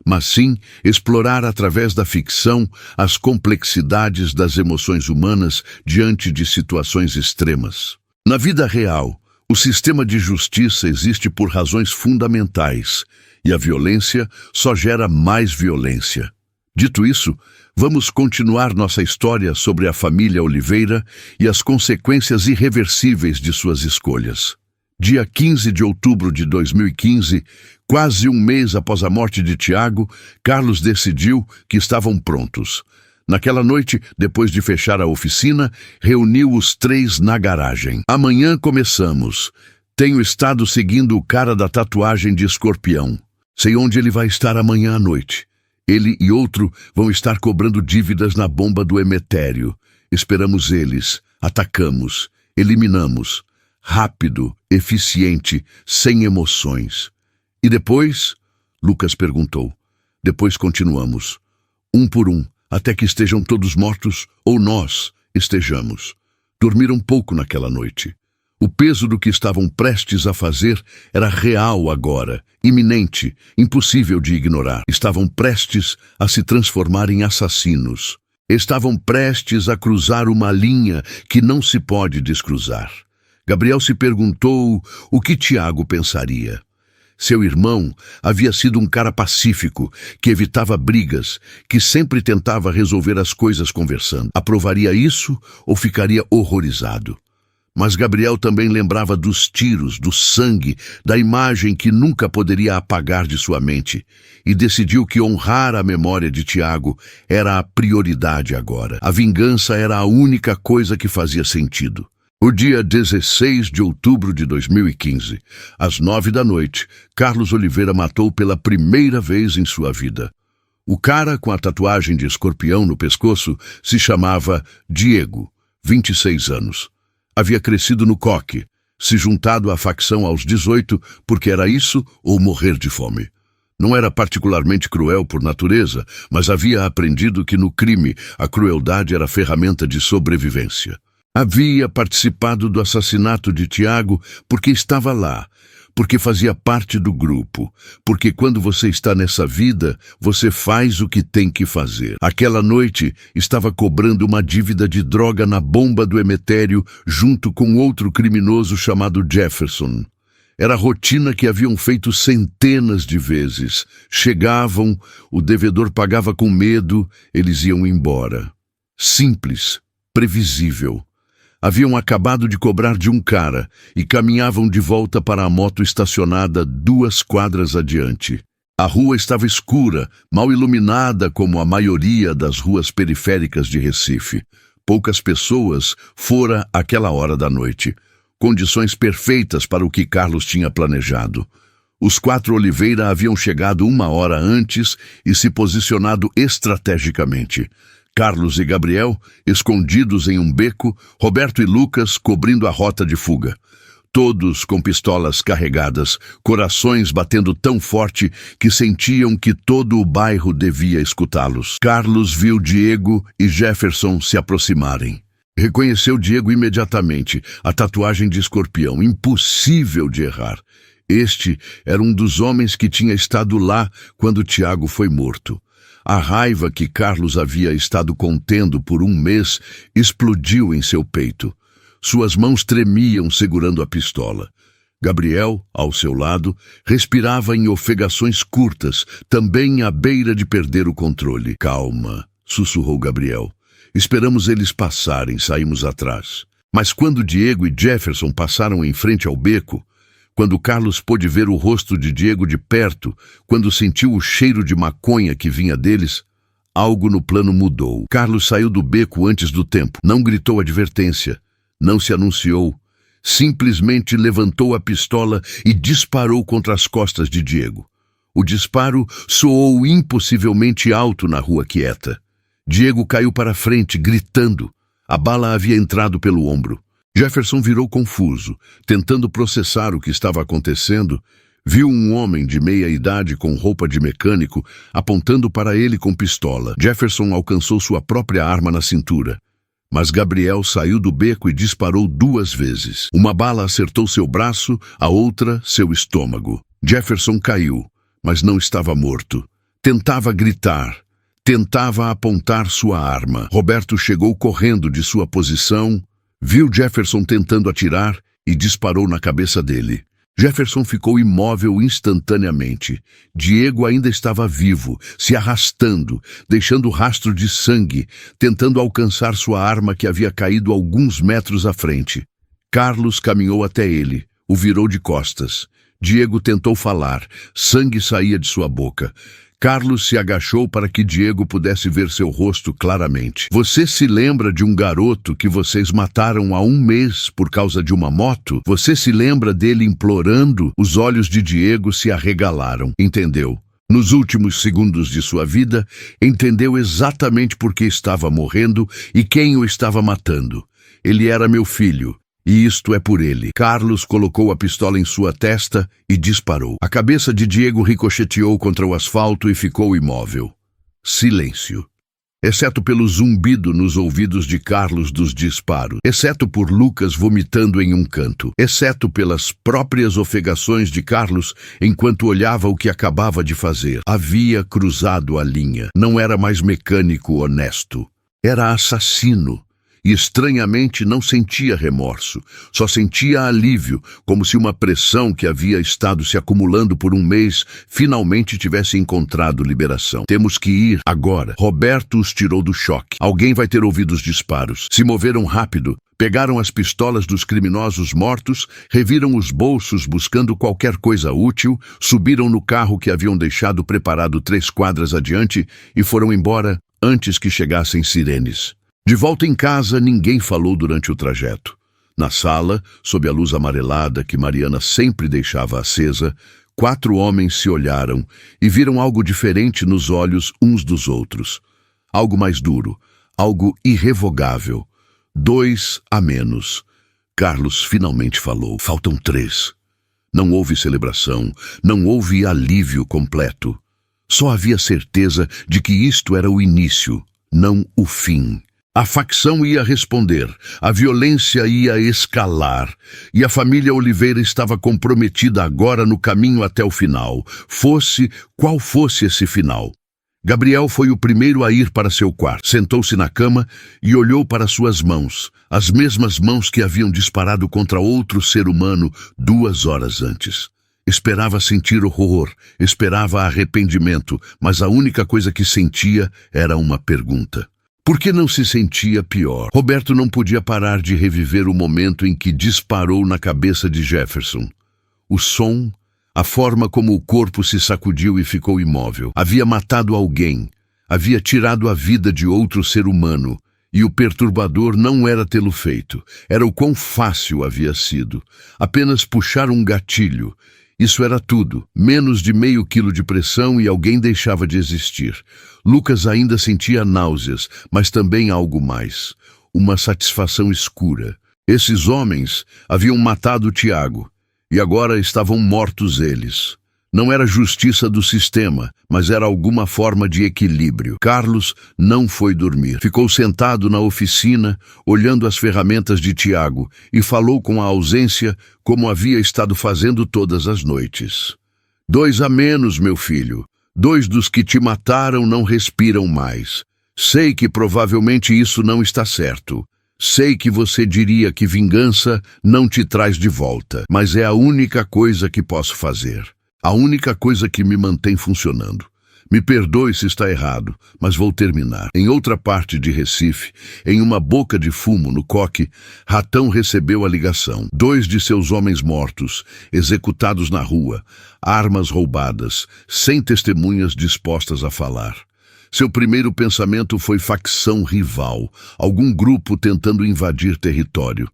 mas sim explorar através da ficção as complexidades das emoções humanas diante de situações extremas. Na vida real, o sistema de justiça existe por razões fundamentais, e a violência só gera mais violência. Dito isso, vamos continuar nossa história sobre a família Oliveira e as consequências irreversíveis de suas escolhas. Dia 15 de outubro de 2015, quase um mês após a morte de Tiago, Carlos decidiu que estavam prontos. Naquela noite, depois de fechar a oficina, reuniu os três na garagem. Amanhã começamos. Tenho estado seguindo o cara da tatuagem de escorpião. Sei onde ele vai estar amanhã à noite. Ele e outro vão estar cobrando dívidas na bomba do Emetério. Esperamos eles, atacamos, eliminamos. Rápido, eficiente, sem emoções. E depois? Lucas perguntou. Depois continuamos. Um por um, até que estejam todos mortos ou nós estejamos. Dormiram pouco naquela noite. O peso do que estavam prestes a fazer era real agora, iminente, impossível de ignorar. Estavam prestes a se transformar em assassinos. Estavam prestes a cruzar uma linha que não se pode descruzar. Gabriel se perguntou o que Tiago pensaria. Seu irmão havia sido um cara pacífico, que evitava brigas, que sempre tentava resolver as coisas conversando. Aprovaria isso ou ficaria horrorizado? Mas Gabriel também lembrava dos tiros, do sangue, da imagem que nunca poderia apagar de sua mente, e decidiu que honrar a memória de Tiago era a prioridade agora. A vingança era a única coisa que fazia sentido. O dia 16 de outubro de 2015, às 9 da noite, Carlos Oliveira matou pela primeira vez em sua vida. O cara com a tatuagem de escorpião no pescoço se chamava Diego, 26 anos. Havia crescido no Coque, se juntado à facção aos 18 porque era isso ou morrer de fome. Não era particularmente cruel por natureza, mas havia aprendido que no crime a crueldade era ferramenta de sobrevivência. Havia participado do assassinato de Tiago porque estava lá, porque fazia parte do grupo, porque quando você está nessa vida, você faz o que tem que fazer. Aquela noite, estava cobrando uma dívida de droga na bomba do Emetério junto com outro criminoso chamado Jefferson. Era a rotina que haviam feito centenas de vezes. Chegavam, o devedor pagava com medo, eles iam embora. Simples, previsível. Haviam acabado de cobrar de um cara e caminhavam de volta para a moto estacionada 2 quadras adiante. A rua estava escura, mal iluminada como a maioria das ruas periféricas de Recife. Poucas pessoas fora àquela hora da noite. Condições perfeitas para o que Carlos tinha planejado. Os 4 Oliveira haviam chegado 1 hora antes e se posicionado estrategicamente. Carlos e Gabriel, escondidos em um beco, Roberto e Lucas cobrindo a rota de fuga. Todos com pistolas carregadas, corações batendo tão forte que sentiam que todo o bairro devia escutá-los. Carlos viu Diego e Jefferson se aproximarem. Reconheceu Diego imediatamente, a tatuagem de escorpião, impossível de errar. Este era um dos homens que tinha estado lá quando Tiago foi morto. A raiva que Carlos havia estado contendo por 1 mês explodiu em seu peito. Suas mãos tremiam segurando a pistola. Gabriel, ao seu lado, respirava em ofegações curtas, também à beira de perder o controle. Calma, sussurrou Gabriel. Esperamos eles passarem, saímos atrás. Mas quando Diego e Jefferson passaram em frente ao beco, quando Carlos pôde ver o rosto de Diego de perto, quando sentiu o cheiro de maconha que vinha deles, algo no plano mudou. Carlos saiu do beco antes do tempo, não gritou advertência, não se anunciou, simplesmente levantou a pistola e disparou contra as costas de Diego. O disparo soou impossivelmente alto na rua quieta. Diego caiu para frente, gritando. A bala havia entrado pelo ombro. Jefferson virou confuso, tentando processar o que estava acontecendo. Viu um homem de meia-idade com roupa de mecânico apontando para ele com pistola. Jefferson alcançou sua própria arma na cintura. Mas Gabriel saiu do beco e disparou 2 vezes. Uma bala acertou seu braço, a outra seu estômago. Jefferson caiu, mas não estava morto. Tentava gritar. Tentava apontar sua arma. Roberto chegou correndo de sua posição, Viu Jefferson tentando atirar e disparou na cabeça dele. Jefferson ficou imóvel instantaneamente. Diego ainda estava vivo, se arrastando, deixando rastro de sangue, tentando alcançar sua arma que havia caído alguns metros à frente. Carlos caminhou até ele, o virou de costas. Diego tentou falar, sangue saía de sua boca. Carlos se agachou para que Diego pudesse ver seu rosto claramente. Você se lembra de um garoto que vocês mataram há 1 mês por causa de uma moto? Você se lembra dele implorando? Os olhos de Diego se arregalaram. Entendeu? Nos últimos segundos de sua vida, entendeu exatamente por que estava morrendo e quem o estava matando. Ele era meu filho. E isto é por ele. Carlos colocou a pistola em sua testa e disparou. A cabeça de Diego ricocheteou contra o asfalto e ficou imóvel. Silêncio. Exceto pelo zumbido nos ouvidos de Carlos dos disparos. Exceto por Lucas vomitando em um canto. Exceto pelas próprias ofegações de Carlos enquanto olhava o que acabava de fazer. Havia cruzado a linha. Não era mais mecânico honesto. Era assassino. E estranhamente não sentia remorso, só sentia alívio, como se uma pressão que havia estado se acumulando por 1 mês finalmente tivesse encontrado liberação. Temos que ir agora. Roberto os tirou do choque. Alguém vai ter ouvido os disparos. Se moveram rápido, pegaram as pistolas dos criminosos mortos, reviram os bolsos buscando qualquer coisa útil, subiram no carro que haviam deixado preparado 3 quadras adiante e foram embora antes que chegassem sirenes. De volta em casa, ninguém falou durante o trajeto. Na sala, sob a luz amarelada que Mariana sempre deixava acesa, 4 homens se olharam e viram algo diferente nos olhos uns dos outros. Algo mais duro, algo irrevogável. 2 a menos. Carlos finalmente falou. Faltam 3. Não houve celebração, não houve alívio completo. Só havia certeza de que isto era o início, não o fim. A facção ia responder, a violência ia escalar, e a família Oliveira estava comprometida agora no caminho até o final, fosse qual fosse esse final. Gabriel foi o primeiro a ir para seu quarto, sentou-se na cama e olhou para suas mãos, as mesmas mãos que haviam disparado contra outro ser humano 2 horas antes. Esperava sentir horror, esperava arrependimento, mas a única coisa que sentia era uma pergunta. Por que não se sentia pior? Roberto não podia parar de reviver o momento em que disparou na cabeça de Jefferson. O som, a forma como o corpo se sacudiu e ficou imóvel. Havia matado alguém, havia tirado a vida de outro ser humano, e o perturbador não era tê-lo feito, era o quão fácil havia sido. Apenas puxar um gatilho. Isso era tudo, menos de meio quilo de pressão e alguém deixava de existir. Lucas ainda sentia náuseas, mas também algo mais. Uma satisfação escura. Esses homens haviam matado Tiago, e agora estavam mortos eles. Não era justiça do sistema, mas era alguma forma de equilíbrio. Carlos não foi dormir. Ficou sentado na oficina, olhando as ferramentas de Tiago, e falou com a ausência como havia estado fazendo todas as noites. 2 a menos, meu filho. 2 dos que te mataram não respiram mais. Sei que provavelmente isso não está certo. Sei que você diria que vingança não te traz de volta, mas é a única coisa que posso fazer. A única coisa que me mantém funcionando. Me perdoe se está errado, mas vou terminar. Em outra parte de Recife, em uma boca de fumo no coque, Ratão recebeu a ligação. 2 de seus homens mortos, executados na rua, armas roubadas, sem testemunhas dispostas a falar. Seu primeiro pensamento foi facção rival, algum grupo tentando invadir território.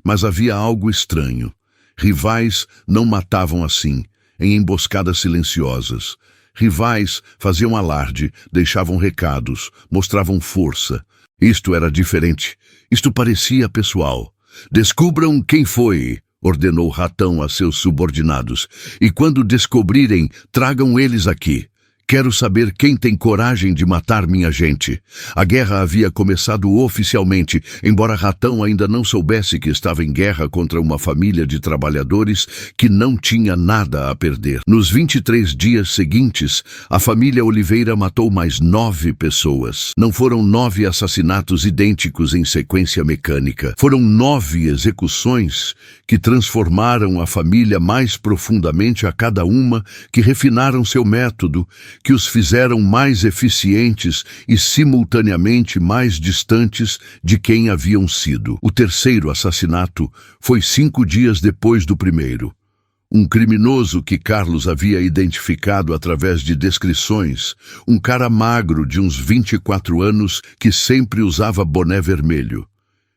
Mas havia algo estranho. Rivais não matavam assim, em emboscadas silenciosas. Rivais faziam alarde, deixavam recados, mostravam força. Isto era diferente. Isto parecia pessoal. Descubram quem foi, ordenou Ratão a seus subordinados. E quando descobrirem, tragam eles aqui. Quero saber quem tem coragem de matar minha gente. A guerra havia começado oficialmente, embora Ratão ainda não soubesse que estava em guerra contra uma família de trabalhadores que não tinha nada a perder. Nos 23 dias seguintes, a família Oliveira matou mais 9 pessoas. Não foram 9 assassinatos idênticos em sequência mecânica. Foram 9 execuções que transformaram a família mais profundamente a cada uma, que refinaram seu método, que os fizeram mais eficientes e simultaneamente mais distantes de quem haviam sido. O terceiro assassinato foi 5 dias depois do primeiro. Um criminoso que Carlos havia identificado através de descrições, um cara magro de uns 24 anos que sempre usava boné vermelho.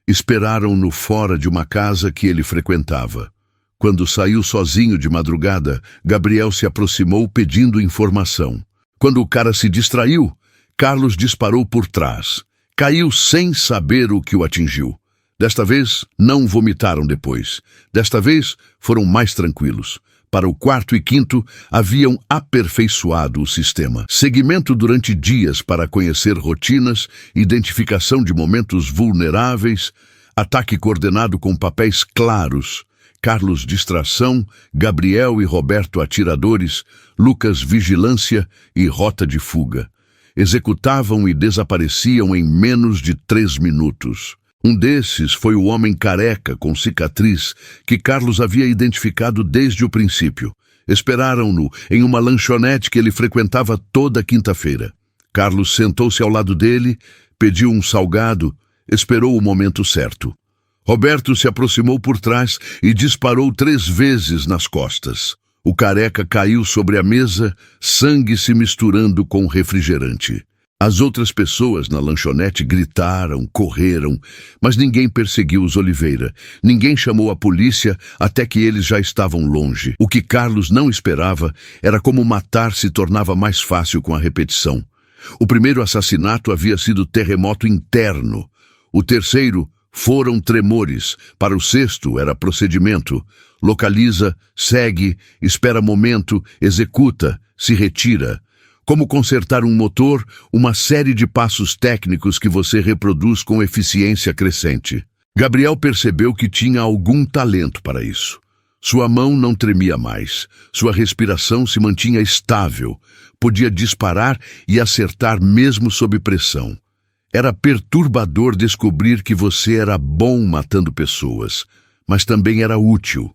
Esperaram-no fora de uma casa que ele frequentava. Quando saiu sozinho de madrugada, Gabriel se aproximou pedindo informação. Quando o cara se distraiu, Carlos disparou por trás. Caiu sem saber o que o atingiu. Desta vez, não vomitaram depois. Desta vez, foram mais tranquilos. Para o quarto e quinto, haviam aperfeiçoado o sistema. Seguimento durante dias para conhecer rotinas, identificação de momentos vulneráveis, ataque coordenado com papéis claros. Carlos distração, Gabriel e Roberto atiradores, Lucas vigilância e rota de fuga. Executavam e desapareciam em menos de 3 minutos. Um desses foi o homem careca com cicatriz que Carlos havia identificado desde o princípio. Esperaram-no em uma lanchonete que ele frequentava toda quinta-feira. Carlos sentou-se ao lado dele, pediu um salgado, esperou o momento certo. Roberto se aproximou por trás e disparou 3 vezes nas costas. O careca caiu sobre a mesa, sangue se misturando com refrigerante. As outras pessoas na lanchonete gritaram, correram, mas ninguém perseguiu os Oliveira. Ninguém chamou a polícia até que eles já estavam longe. O que Carlos não esperava era como matar se tornava mais fácil com a repetição. O primeiro assassinato havia sido terremoto interno. O terceiro foram tremores. Para o sexto era procedimento. Localiza, segue, espera momento, executa, se retira. Como consertar um motor, uma série de passos técnicos que você reproduz com eficiência crescente. Gabriel percebeu que tinha algum talento para isso. Sua mão não tremia mais. Sua respiração se mantinha estável. Podia disparar e acertar mesmo sob pressão. Era perturbador descobrir que você era bom matando pessoas, mas também era útil.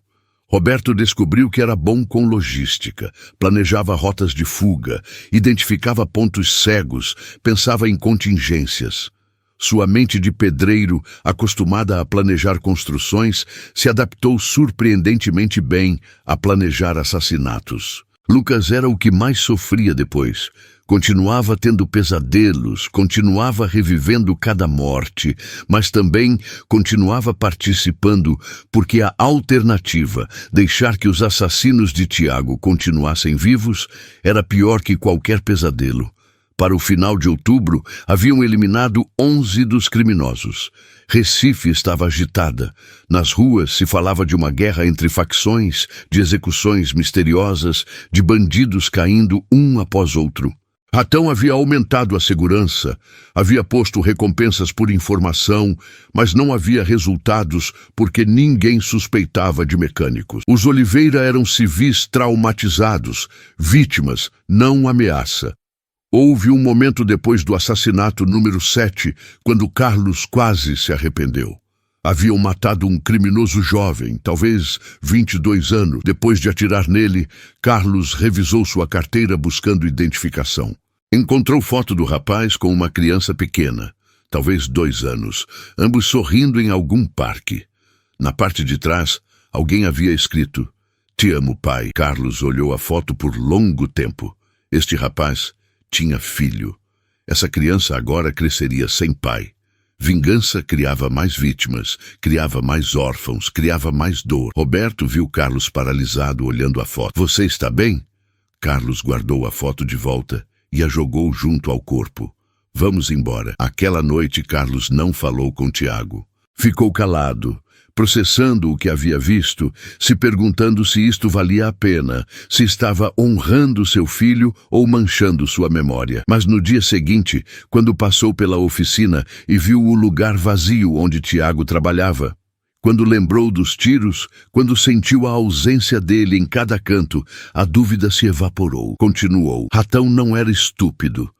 Roberto descobriu que era bom com logística, planejava rotas de fuga, identificava pontos cegos, pensava em contingências. Sua mente de pedreiro, acostumada a planejar construções, se adaptou surpreendentemente bem a planejar assassinatos. Lucas era o que mais sofria depois. Continuava tendo pesadelos, continuava revivendo cada morte, mas também continuava participando porque a alternativa, deixar que os assassinos de Tiago continuassem vivos, era pior que qualquer pesadelo. Para o final de outubro, haviam eliminado 11 dos criminosos. Recife estava agitada. Nas ruas se falava de uma guerra entre facções, de execuções misteriosas, de bandidos caindo um após outro. Ratão havia aumentado a segurança, havia posto recompensas por informação, mas não havia resultados porque ninguém suspeitava de mecânicos. Os Oliveira eram civis traumatizados, vítimas, não ameaça. Houve um momento depois do assassinato número 7, quando Carlos quase se arrependeu. Haviam matado um criminoso jovem, talvez 22 anos. Depois de atirar nele, Carlos revisou sua carteira buscando identificação. Encontrou foto do rapaz com uma criança pequena, talvez 2 anos, ambos sorrindo em algum parque. Na parte de trás, alguém havia escrito: "Te amo, pai." Carlos olhou a foto por longo tempo. Este rapaz tinha filho. Essa criança agora cresceria sem pai. Vingança criava mais vítimas, criava mais órfãos, criava mais dor. Roberto viu Carlos paralisado olhando a foto. "Você está bem?" Carlos guardou a foto de volta e a jogou junto ao corpo. "Vamos embora." Aquela noite Carlos não falou com Tiago. Ficou calado, processando o que havia visto, se perguntando se isto valia a pena, se estava honrando seu filho ou manchando sua memória. Mas no dia seguinte, quando passou pela oficina e viu o lugar vazio onde Tiago trabalhava, quando lembrou dos tiros, quando sentiu a ausência dele em cada canto, a dúvida se evaporou. Continuou. Ratão não era estúpido.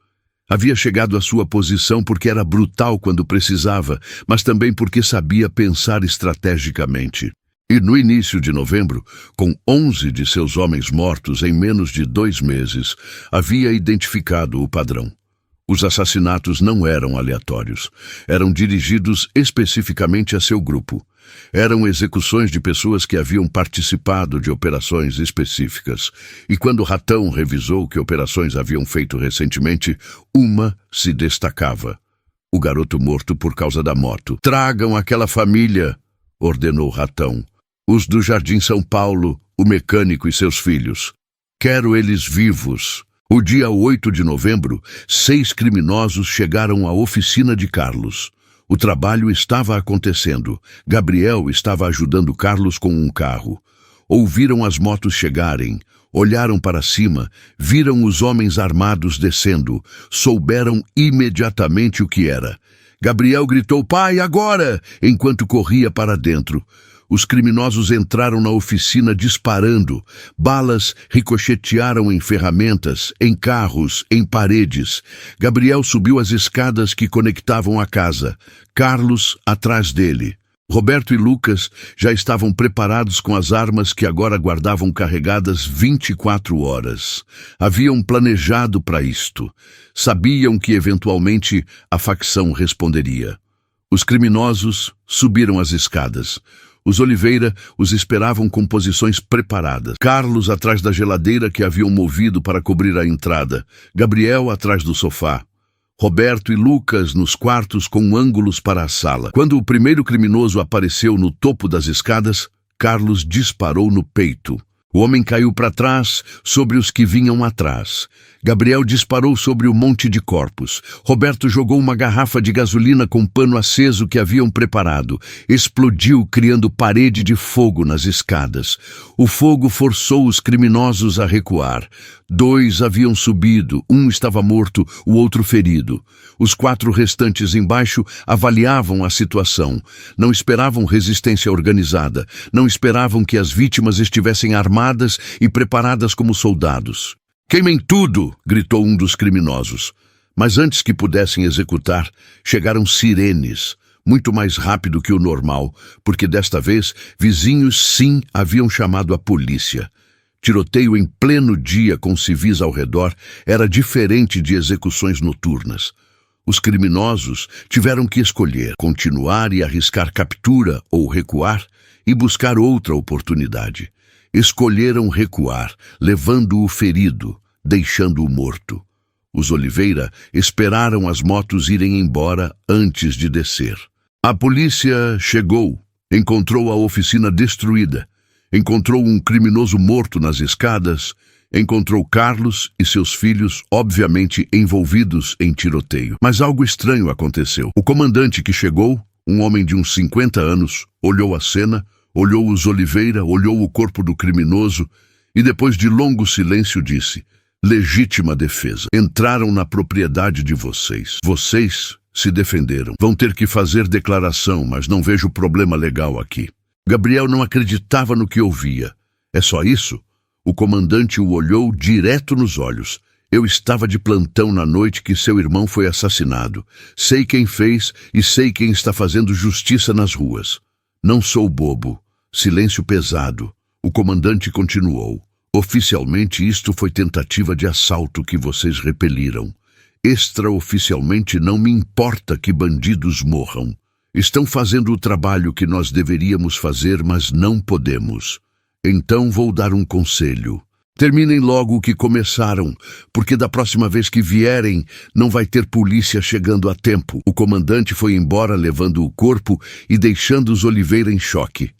Havia chegado à sua posição porque era brutal quando precisava, mas também porque sabia pensar estrategicamente. E no início de novembro, com 11 de seus homens mortos em menos de 2 meses, havia identificado o padrão. Os assassinatos não eram aleatórios. Eram dirigidos especificamente a seu grupo. Eram execuções de pessoas que haviam participado de operações específicas. E quando Ratão revisou que operações haviam feito recentemente, uma se destacava. O garoto morto por causa da moto. "Tragam aquela família", ordenou Ratão. "Os do Jardim São Paulo, o mecânico e seus filhos. Quero eles vivos." O dia 8 de novembro, 6 criminosos chegaram à oficina de Carlos. O trabalho estava acontecendo. Gabriel estava ajudando Carlos com um carro. Ouviram as motos chegarem, olharam para cima, viram os homens armados descendo, souberam imediatamente o que era. Gabriel gritou: "Pai, agora!" enquanto corria para dentro. Os criminosos entraram na oficina disparando. Balas ricochetearam em ferramentas, em carros, em paredes. Gabriel subiu as escadas que conectavam a casa. Carlos atrás dele. Roberto e Lucas já estavam preparados com as armas que agora guardavam carregadas 24 horas. Haviam planejado para isto. Sabiam que eventualmente a facção responderia. Os criminosos subiram as escadas. Os Oliveira os esperavam com posições preparadas. Carlos atrás da geladeira que haviam movido para cobrir a entrada. Gabriel atrás do sofá. Roberto e Lucas nos quartos com ângulos para a sala. Quando o primeiro criminoso apareceu no topo das escadas, Carlos disparou no peito. O homem caiu para trás, sobre os que vinham atrás. Gabriel disparou sobre o monte de corpos. Roberto jogou uma garrafa de gasolina com pano aceso que haviam preparado. Explodiu, criando parede de fogo nas escadas. O fogo forçou os criminosos a recuar. 2 haviam subido, um estava morto, o outro ferido. Os 4 restantes embaixo avaliavam a situação. Não esperavam resistência organizada. Não esperavam que as vítimas estivessem armadas e preparadas como soldados. "Queimem tudo!" gritou um dos criminosos. Mas antes que pudessem executar, chegaram sirenes, muito mais rápido que o normal, porque desta vez vizinhos sim haviam chamado a polícia. Tiroteio em pleno dia com civis ao redor era diferente de execuções noturnas. Os criminosos tiveram que escolher continuar e arriscar captura ou recuar e buscar outra oportunidade. Escolheram recuar, levando o ferido, deixando-o morto. Os Oliveira esperaram as motos irem embora antes de descer. A polícia chegou, encontrou a oficina destruída, encontrou um criminoso morto nas escadas, encontrou Carlos e seus filhos, obviamente envolvidos em tiroteio. Mas algo estranho aconteceu. O comandante que chegou, um homem de uns 50 anos, olhou a cena, olhou os Oliveira, olhou o corpo do criminoso e depois de longo silêncio disse: "Legítima defesa. Entraram na propriedade de vocês. Vocês se defenderam. Vão ter que fazer declaração, mas não vejo problema legal aqui." Gabriel não acreditava no que ouvia. "É só isso?" O comandante o olhou direto nos olhos. "Eu estava de plantão na noite que seu irmão foi assassinado. Sei quem fez e sei quem está fazendo justiça nas ruas. Não sou bobo." Silêncio pesado. O comandante continuou: "Oficialmente isto foi tentativa de assalto que vocês repeliram. Extraoficialmente não me importa que bandidos morram. Estão fazendo o trabalho que nós deveríamos fazer, mas não podemos. Então vou dar um conselho. Terminem logo o que começaram, porque da próxima vez que vierem, não vai ter polícia chegando a tempo." O comandante foi embora levando o corpo e deixando os Oliveira em choque.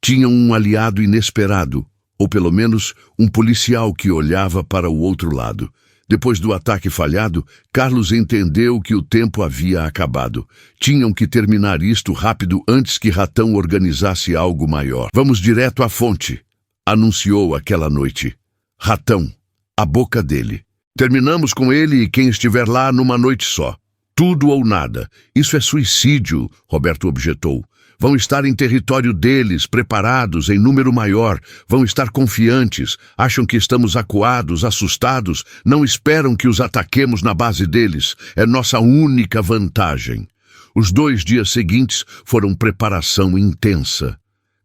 Tinham um aliado inesperado, ou pelo menos um policial que olhava para o outro lado. Depois do ataque falhado, Carlos entendeu que o tempo havia acabado. Tinham que terminar isto rápido antes que Ratão organizasse algo maior. Vamos direto à fonte, anunciou aquela noite. Ratão, a boca dele. Terminamos com ele e quem estiver lá numa noite só. Tudo ou nada. Isso é suicídio, Roberto objetou. Vão estar em território deles, preparados, em número maior. Vão estar confiantes. Acham que estamos acuados, assustados. Não esperam que os ataquemos na base deles. É nossa única vantagem. Os 2 dias seguintes foram preparação intensa.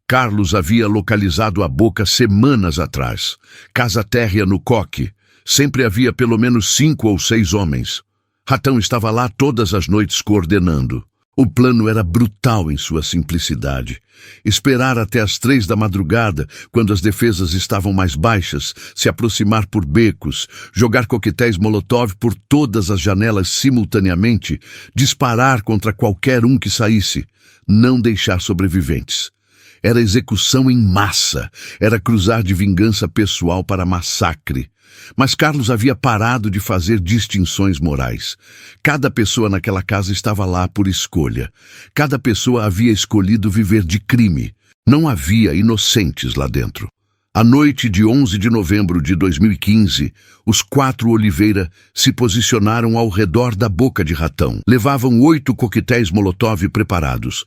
Carlos havia localizado a boca semanas atrás. Casa térrea no coque. Sempre havia pelo menos 5 ou 6 homens. Ratão estava lá todas as noites coordenando. O plano era brutal em sua simplicidade. Esperar até as 3 da madrugada, quando as defesas estavam mais baixas, se aproximar por becos, jogar coquetéis Molotov por todas as janelas simultaneamente, disparar contra qualquer um que saísse, não deixar sobreviventes. Era execução em massa, era cruzar de vingança pessoal para massacre. Mas Carlos havia parado de fazer distinções morais. Cada pessoa naquela casa estava lá por escolha. Cada pessoa havia escolhido viver de crime. Não havia inocentes lá dentro. À noite de 11 de novembro de 2015, os 4 Oliveira se posicionaram ao redor da boca de Ratão. Levavam 8 coquetéis Molotov preparados.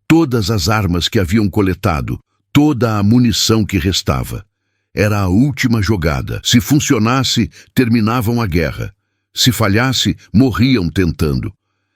Todas as armas que haviam coletado, toda a munição que restava. Era a última jogada. Se funcionasse, terminavam a guerra. Se falhasse, morriam tentando.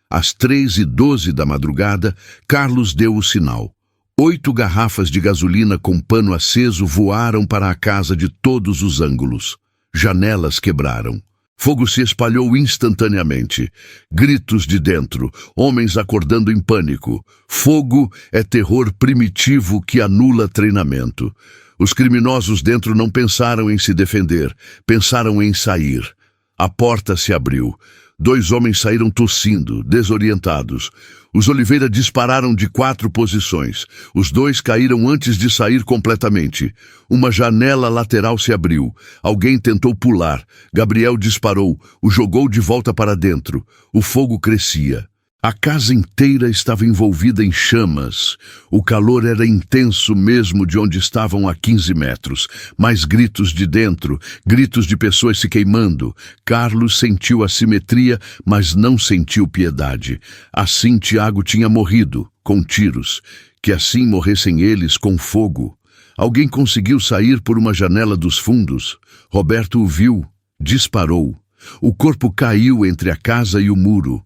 Às 3h12 da madrugada, Carlos deu o sinal. 8 garrafas de gasolina com pano aceso voaram para a casa de todos os ângulos. Janelas quebraram. Fogo se espalhou instantaneamente. Gritos de dentro, homens acordando em pânico. Fogo é terror primitivo que anula treinamento. Os criminosos dentro não pensaram em se defender, pensaram em sair. A porta se abriu. 2 homens saíram tossindo, desorientados. Os Oliveira dispararam de 4 posições. Os 2 caíram antes de sair completamente. Uma janela lateral se abriu. Alguém tentou pular. Gabriel disparou, o jogou de volta para dentro. O fogo crescia. A casa inteira estava envolvida em chamas. O calor era intenso mesmo de onde estavam a 15 metros. Mais gritos de dentro, gritos de pessoas se queimando. Carlos sentiu a simetria, mas não sentiu piedade. Assim Tiago tinha morrido, com tiros. Que assim morressem eles com fogo. Alguém conseguiu sair por uma janela dos fundos. Roberto o viu, disparou. O corpo caiu entre a casa e o muro.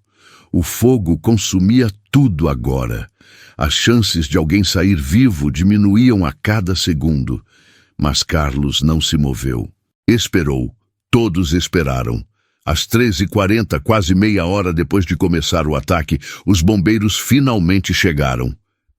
O fogo consumia tudo agora. As chances de alguém sair vivo diminuíam a cada segundo. Mas Carlos não se moveu. Esperou. Todos esperaram. Às 13h40, quase meia hora depois de começar o ataque, os bombeiros finalmente chegaram.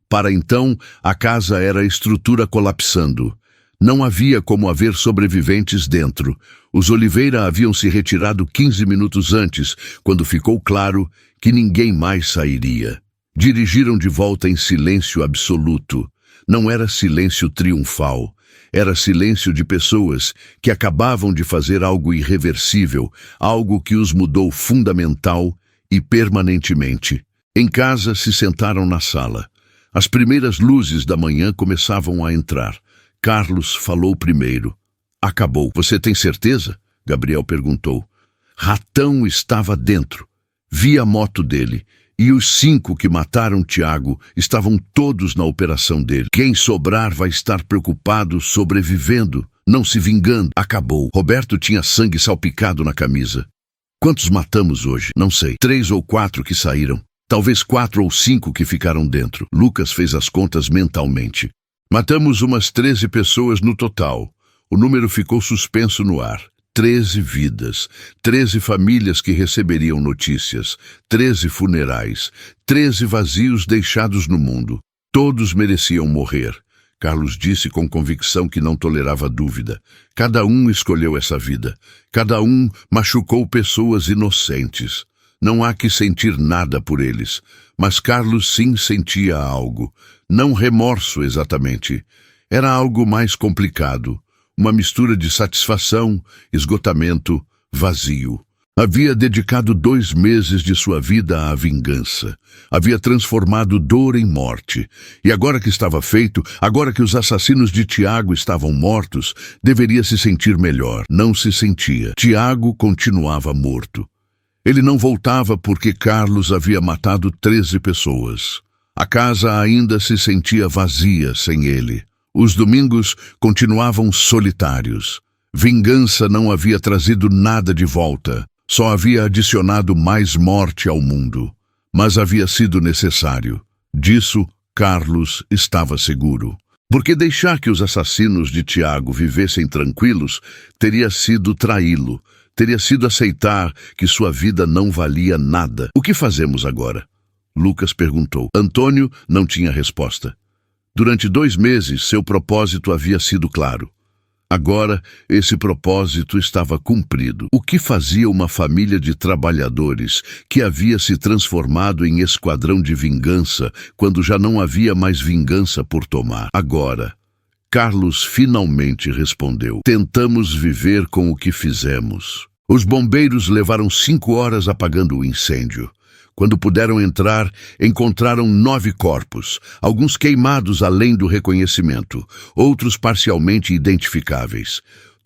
Para então, a casa era estrutura colapsando. Não havia como haver sobreviventes dentro. Os Oliveira haviam se retirado 15 minutos antes, quando ficou claro que ninguém mais sairia. Dirigiram de volta em silêncio absoluto. Não era silêncio triunfal. Era silêncio de pessoas que acabavam de fazer algo irreversível, algo que os mudou fundamental e permanentemente. Em casa, se sentaram na sala. As primeiras luzes da manhã começavam a entrar. Carlos falou primeiro. Acabou. Você tem certeza? Gabriel perguntou. Ratão estava dentro. Vi a moto dele. E os 5 que mataram Tiago estavam todos na operação dele. Quem sobrar vai estar preocupado sobrevivendo, não se vingando. Acabou. Roberto tinha sangue salpicado na camisa. Quantos matamos hoje? Não sei. 3 ou 4 que saíram. Talvez 4 ou 5 que ficaram dentro. Lucas fez as contas mentalmente. Matamos umas 13 pessoas no total. O número ficou suspenso no ar. 13 vidas, 13 famílias que receberiam notícias, 13 funerais, 13 vazios deixados no mundo. Todos mereciam morrer. Carlos disse com convicção que não tolerava dúvida. Cada um escolheu essa vida. Cada um machucou pessoas inocentes. Não há que sentir nada por eles. Mas Carlos sim sentia algo. Não remorso exatamente. Era algo mais complicado. Uma mistura de satisfação, esgotamento, vazio. Havia dedicado 2 meses de sua vida à vingança. Havia transformado dor em morte. E agora que estava feito, agora que os assassinos de Tiago estavam mortos, deveria se sentir melhor. Não se sentia. Tiago continuava morto. Ele não voltava porque Carlos havia matado 13 pessoas. A casa ainda se sentia vazia sem ele. Os domingos continuavam solitários. Vingança não havia trazido nada de volta. Só havia adicionado mais morte ao mundo. Mas havia sido necessário. Disso, Carlos estava seguro. Porque deixar que os assassinos de Tiago vivessem tranquilos teria sido traí-lo. Teria sido aceitar que sua vida não valia nada. O que fazemos agora? Lucas perguntou. Antônio não tinha resposta. Durante 2 meses, seu propósito havia sido claro. Agora, esse propósito estava cumprido. O que fazia uma família de trabalhadores que havia se transformado em esquadrão de vingança quando já não havia mais vingança por tomar? Agora, Carlos finalmente respondeu. Tentamos viver com o que fizemos. Os bombeiros levaram 5 horas apagando o incêndio. Quando puderam entrar, encontraram 9 corpos, alguns queimados além do reconhecimento, outros parcialmente identificáveis.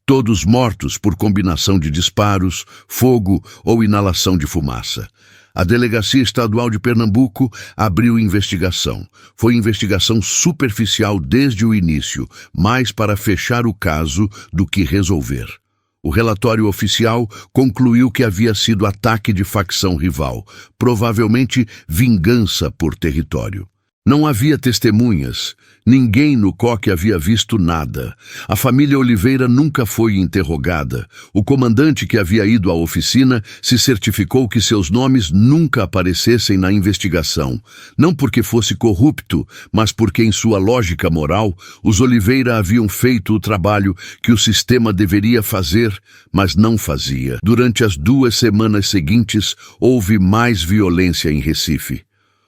Todos mortos por combinação de disparos, fogo ou inalação de fumaça. A Delegacia Estadual de Pernambuco abriu investigação. Foi investigação superficial desde o início, mais para fechar o caso do que resolver. O relatório oficial concluiu que havia sido ataque de facção rival, provavelmente vingança por território. Não havia testemunhas, ninguém no COC havia visto nada. A família Oliveira nunca foi interrogada. O comandante que havia ido à oficina se certificou que seus nomes nunca aparecessem na investigação. Não porque fosse corrupto, mas porque em sua lógica moral, os Oliveira haviam feito o trabalho que o sistema deveria fazer, mas não fazia. Durante as 2 semanas seguintes, houve mais violência em Recife.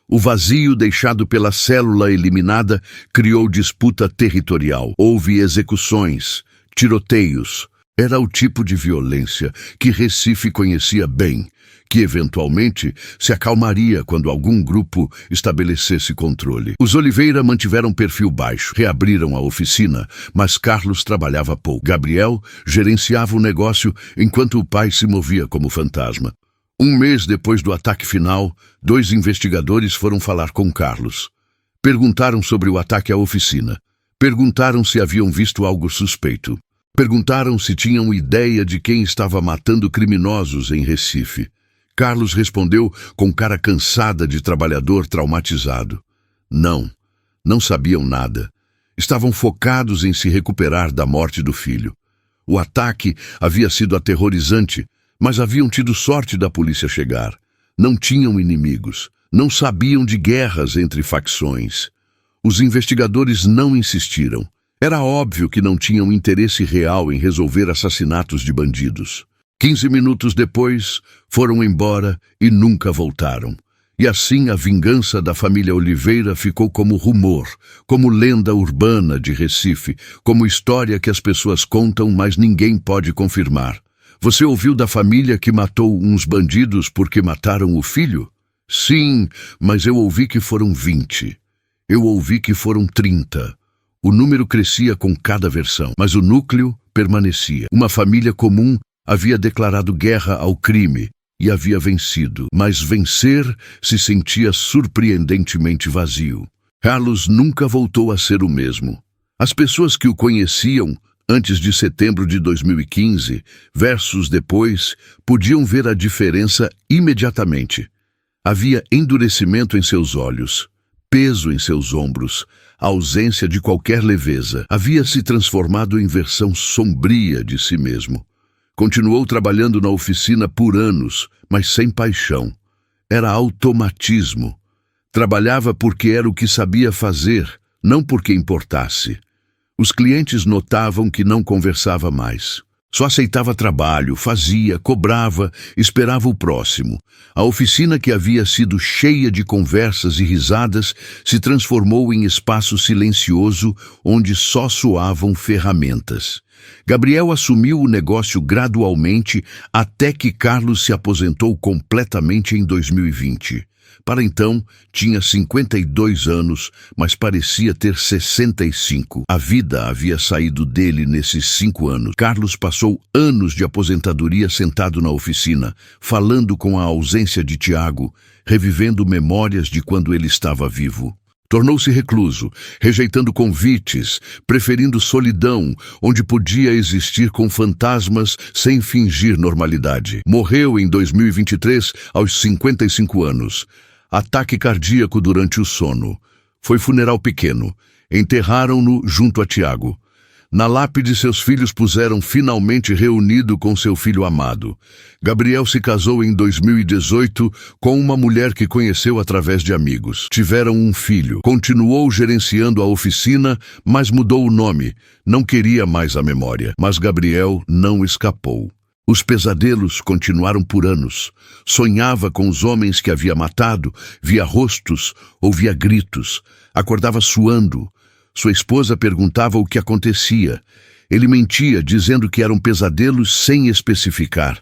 O vazio deixado pela célula eliminada criou disputa territorial. Houve execuções, tiroteios. Era o tipo de violência que Recife conhecia bem, que eventualmente se acalmaria quando algum grupo estabelecesse controle. Os Oliveira mantiveram perfil baixo, reabriram a oficina, mas Carlos trabalhava pouco. Gabriel gerenciava o negócio enquanto o pai se movia como fantasma. 1 mês depois do ataque final, 2 investigadores foram falar com Carlos. Perguntaram sobre o ataque à oficina. Perguntaram se haviam visto algo suspeito. Perguntaram se tinham ideia de quem estava matando criminosos em Recife. Carlos respondeu com cara cansada de trabalhador traumatizado. Não sabiam nada. Estavam focados em se recuperar da morte do filho. O ataque havia sido aterrorizante, mas haviam tido sorte da polícia chegar. Não tinham inimigos, não sabiam de guerras entre facções. Os investigadores não insistiram. Era óbvio que não tinham interesse real em resolver assassinatos de bandidos. 15 minutos depois, foram embora e nunca voltaram. E assim a vingança da família Oliveira ficou como rumor, como lenda urbana de Recife, como história que as pessoas contam, mas ninguém pode confirmar. Você ouviu da família que matou uns bandidos porque mataram o filho? Sim, mas eu ouvi que foram 20. Eu ouvi que foram 30. O número crescia com cada versão, mas o núcleo permanecia. Uma família comum havia declarado guerra ao crime e havia vencido, mas vencer se sentia surpreendentemente vazio. Carlos nunca voltou a ser o mesmo. As pessoas que o conheciam antes de setembro de 2015, versus depois, podiam ver a diferença imediatamente. Havia endurecimento em seus olhos, peso em seus ombros, ausência de qualquer leveza. Havia se transformado em versão sombria de si mesmo. Continuou trabalhando na oficina por anos, mas sem paixão. Era automatismo. Trabalhava porque era o que sabia fazer, não porque importasse. Os clientes notavam que não conversava mais. Só aceitava trabalho, fazia, cobrava, esperava o próximo. A oficina, que havia sido cheia de conversas e risadas, se transformou em espaço silencioso onde só soavam ferramentas. Gabriel assumiu o negócio gradualmente até que Carlos se aposentou completamente em 2020. Para então, tinha 52 anos, mas parecia ter 65. A vida havia saído dele nesses 5 anos. Carlos passou anos de aposentadoria sentado na oficina, falando com a ausência de Tiago, revivendo memórias de quando ele estava vivo. Tornou-se recluso, rejeitando convites, preferindo solidão, onde podia existir com fantasmas sem fingir normalidade. Morreu em 2023, aos 55 anos. Ataque cardíaco durante o sono. Foi funeral pequeno. Enterraram-no junto a Tiago. Na lápide, seus filhos puseram finalmente reunido com seu filho amado. Gabriel se casou em 2018 com uma mulher que conheceu através de amigos. Tiveram um filho. Continuou gerenciando a oficina, mas mudou o nome. Não queria mais a memória. Mas Gabriel não escapou. Os pesadelos continuaram por anos. Sonhava com os homens que havia matado, via rostos, ouvia gritos. Acordava suando. Sua esposa perguntava o que acontecia. Ele mentia, dizendo que eram pesadelos sem especificar.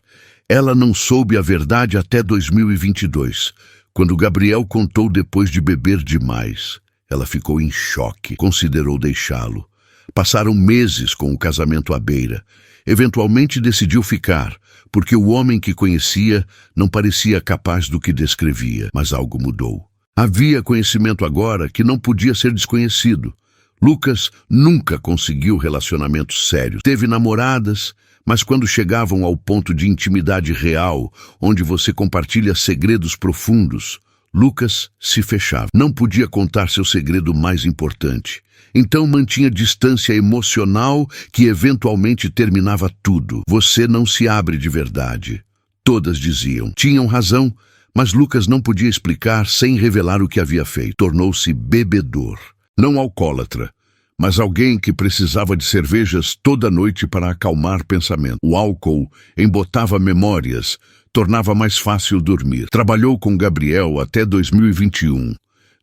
Ela não soube a verdade até 2022, quando Gabriel contou depois de beber demais. Ela ficou em choque, considerou deixá-lo. Passaram meses com o casamento à beira. Eventualmente decidiu ficar, porque o homem que conhecia não parecia capaz do que descrevia, mas algo mudou. Havia conhecimento agora que não podia ser desconhecido. Lucas nunca conseguiu relacionamentos sérios. Teve namoradas, mas quando chegavam ao ponto de intimidade real, onde você compartilha segredos profundos, Lucas se fechava. Não podia contar seu segredo mais importante. Então mantinha distância emocional que eventualmente terminava tudo. Você não se abre de verdade. Todas diziam. Tinham razão, mas Lucas não podia explicar sem revelar o que havia feito. Tornou-se bebedor. Não alcoólatra, mas alguém que precisava de cervejas toda noite para acalmar pensamento. O álcool embotava memórias, tornava mais fácil dormir. Trabalhou com Gabriel até 2021.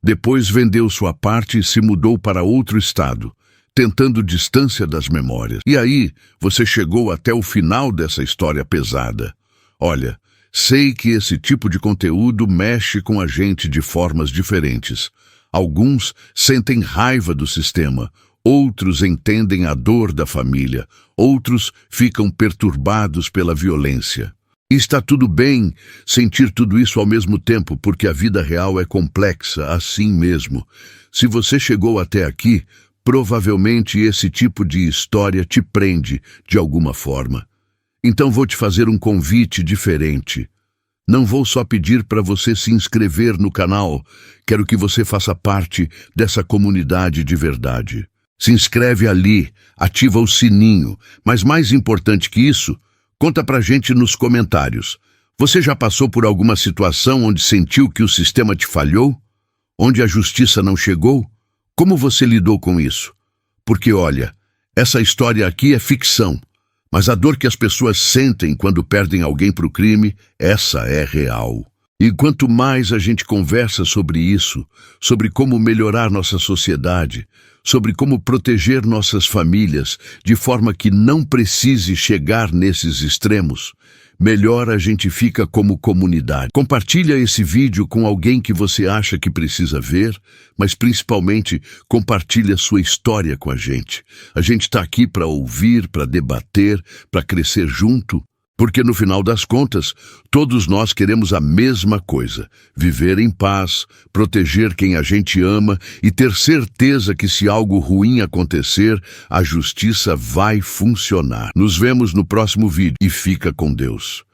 Depois vendeu sua parte e se mudou para outro estado, tentando distância das memórias. E aí, você chegou até o final dessa história pesada. Olha, sei que esse tipo de conteúdo mexe com a gente de formas diferentes. Alguns sentem raiva do sistema, outros entendem a dor da família, outros ficam perturbados pela violência. E está tudo bem sentir tudo isso ao mesmo tempo, porque a vida real é complexa, assim mesmo. Se você chegou até aqui, provavelmente esse tipo de história te prende de alguma forma. Então vou te fazer um convite diferente. Não vou só pedir para você se inscrever no canal, quero que você faça parte dessa comunidade de verdade. Se inscreve ali, ativa o sininho, mas mais importante que isso, conta pra gente nos comentários. Você já passou por alguma situação onde sentiu que o sistema te falhou? Onde a justiça não chegou? Como você lidou com isso? Porque olha, essa história aqui é ficção, mas a dor que as pessoas sentem quando perdem alguém para o crime, essa é real. E quanto mais a gente conversa sobre isso, sobre como melhorar nossa sociedade, sobre como proteger nossas famílias de forma que não precise chegar nesses extremos, melhor a gente fica como comunidade. Compartilha esse vídeo com alguém que você acha que precisa ver, mas principalmente compartilha sua história com a gente. A gente está aqui para ouvir, para debater, para crescer junto. Porque no final das contas, todos nós queremos a mesma coisa: viver em paz, proteger quem a gente ama e ter certeza que se algo ruim acontecer, a justiça vai funcionar. Nos vemos no próximo vídeo e fica com Deus.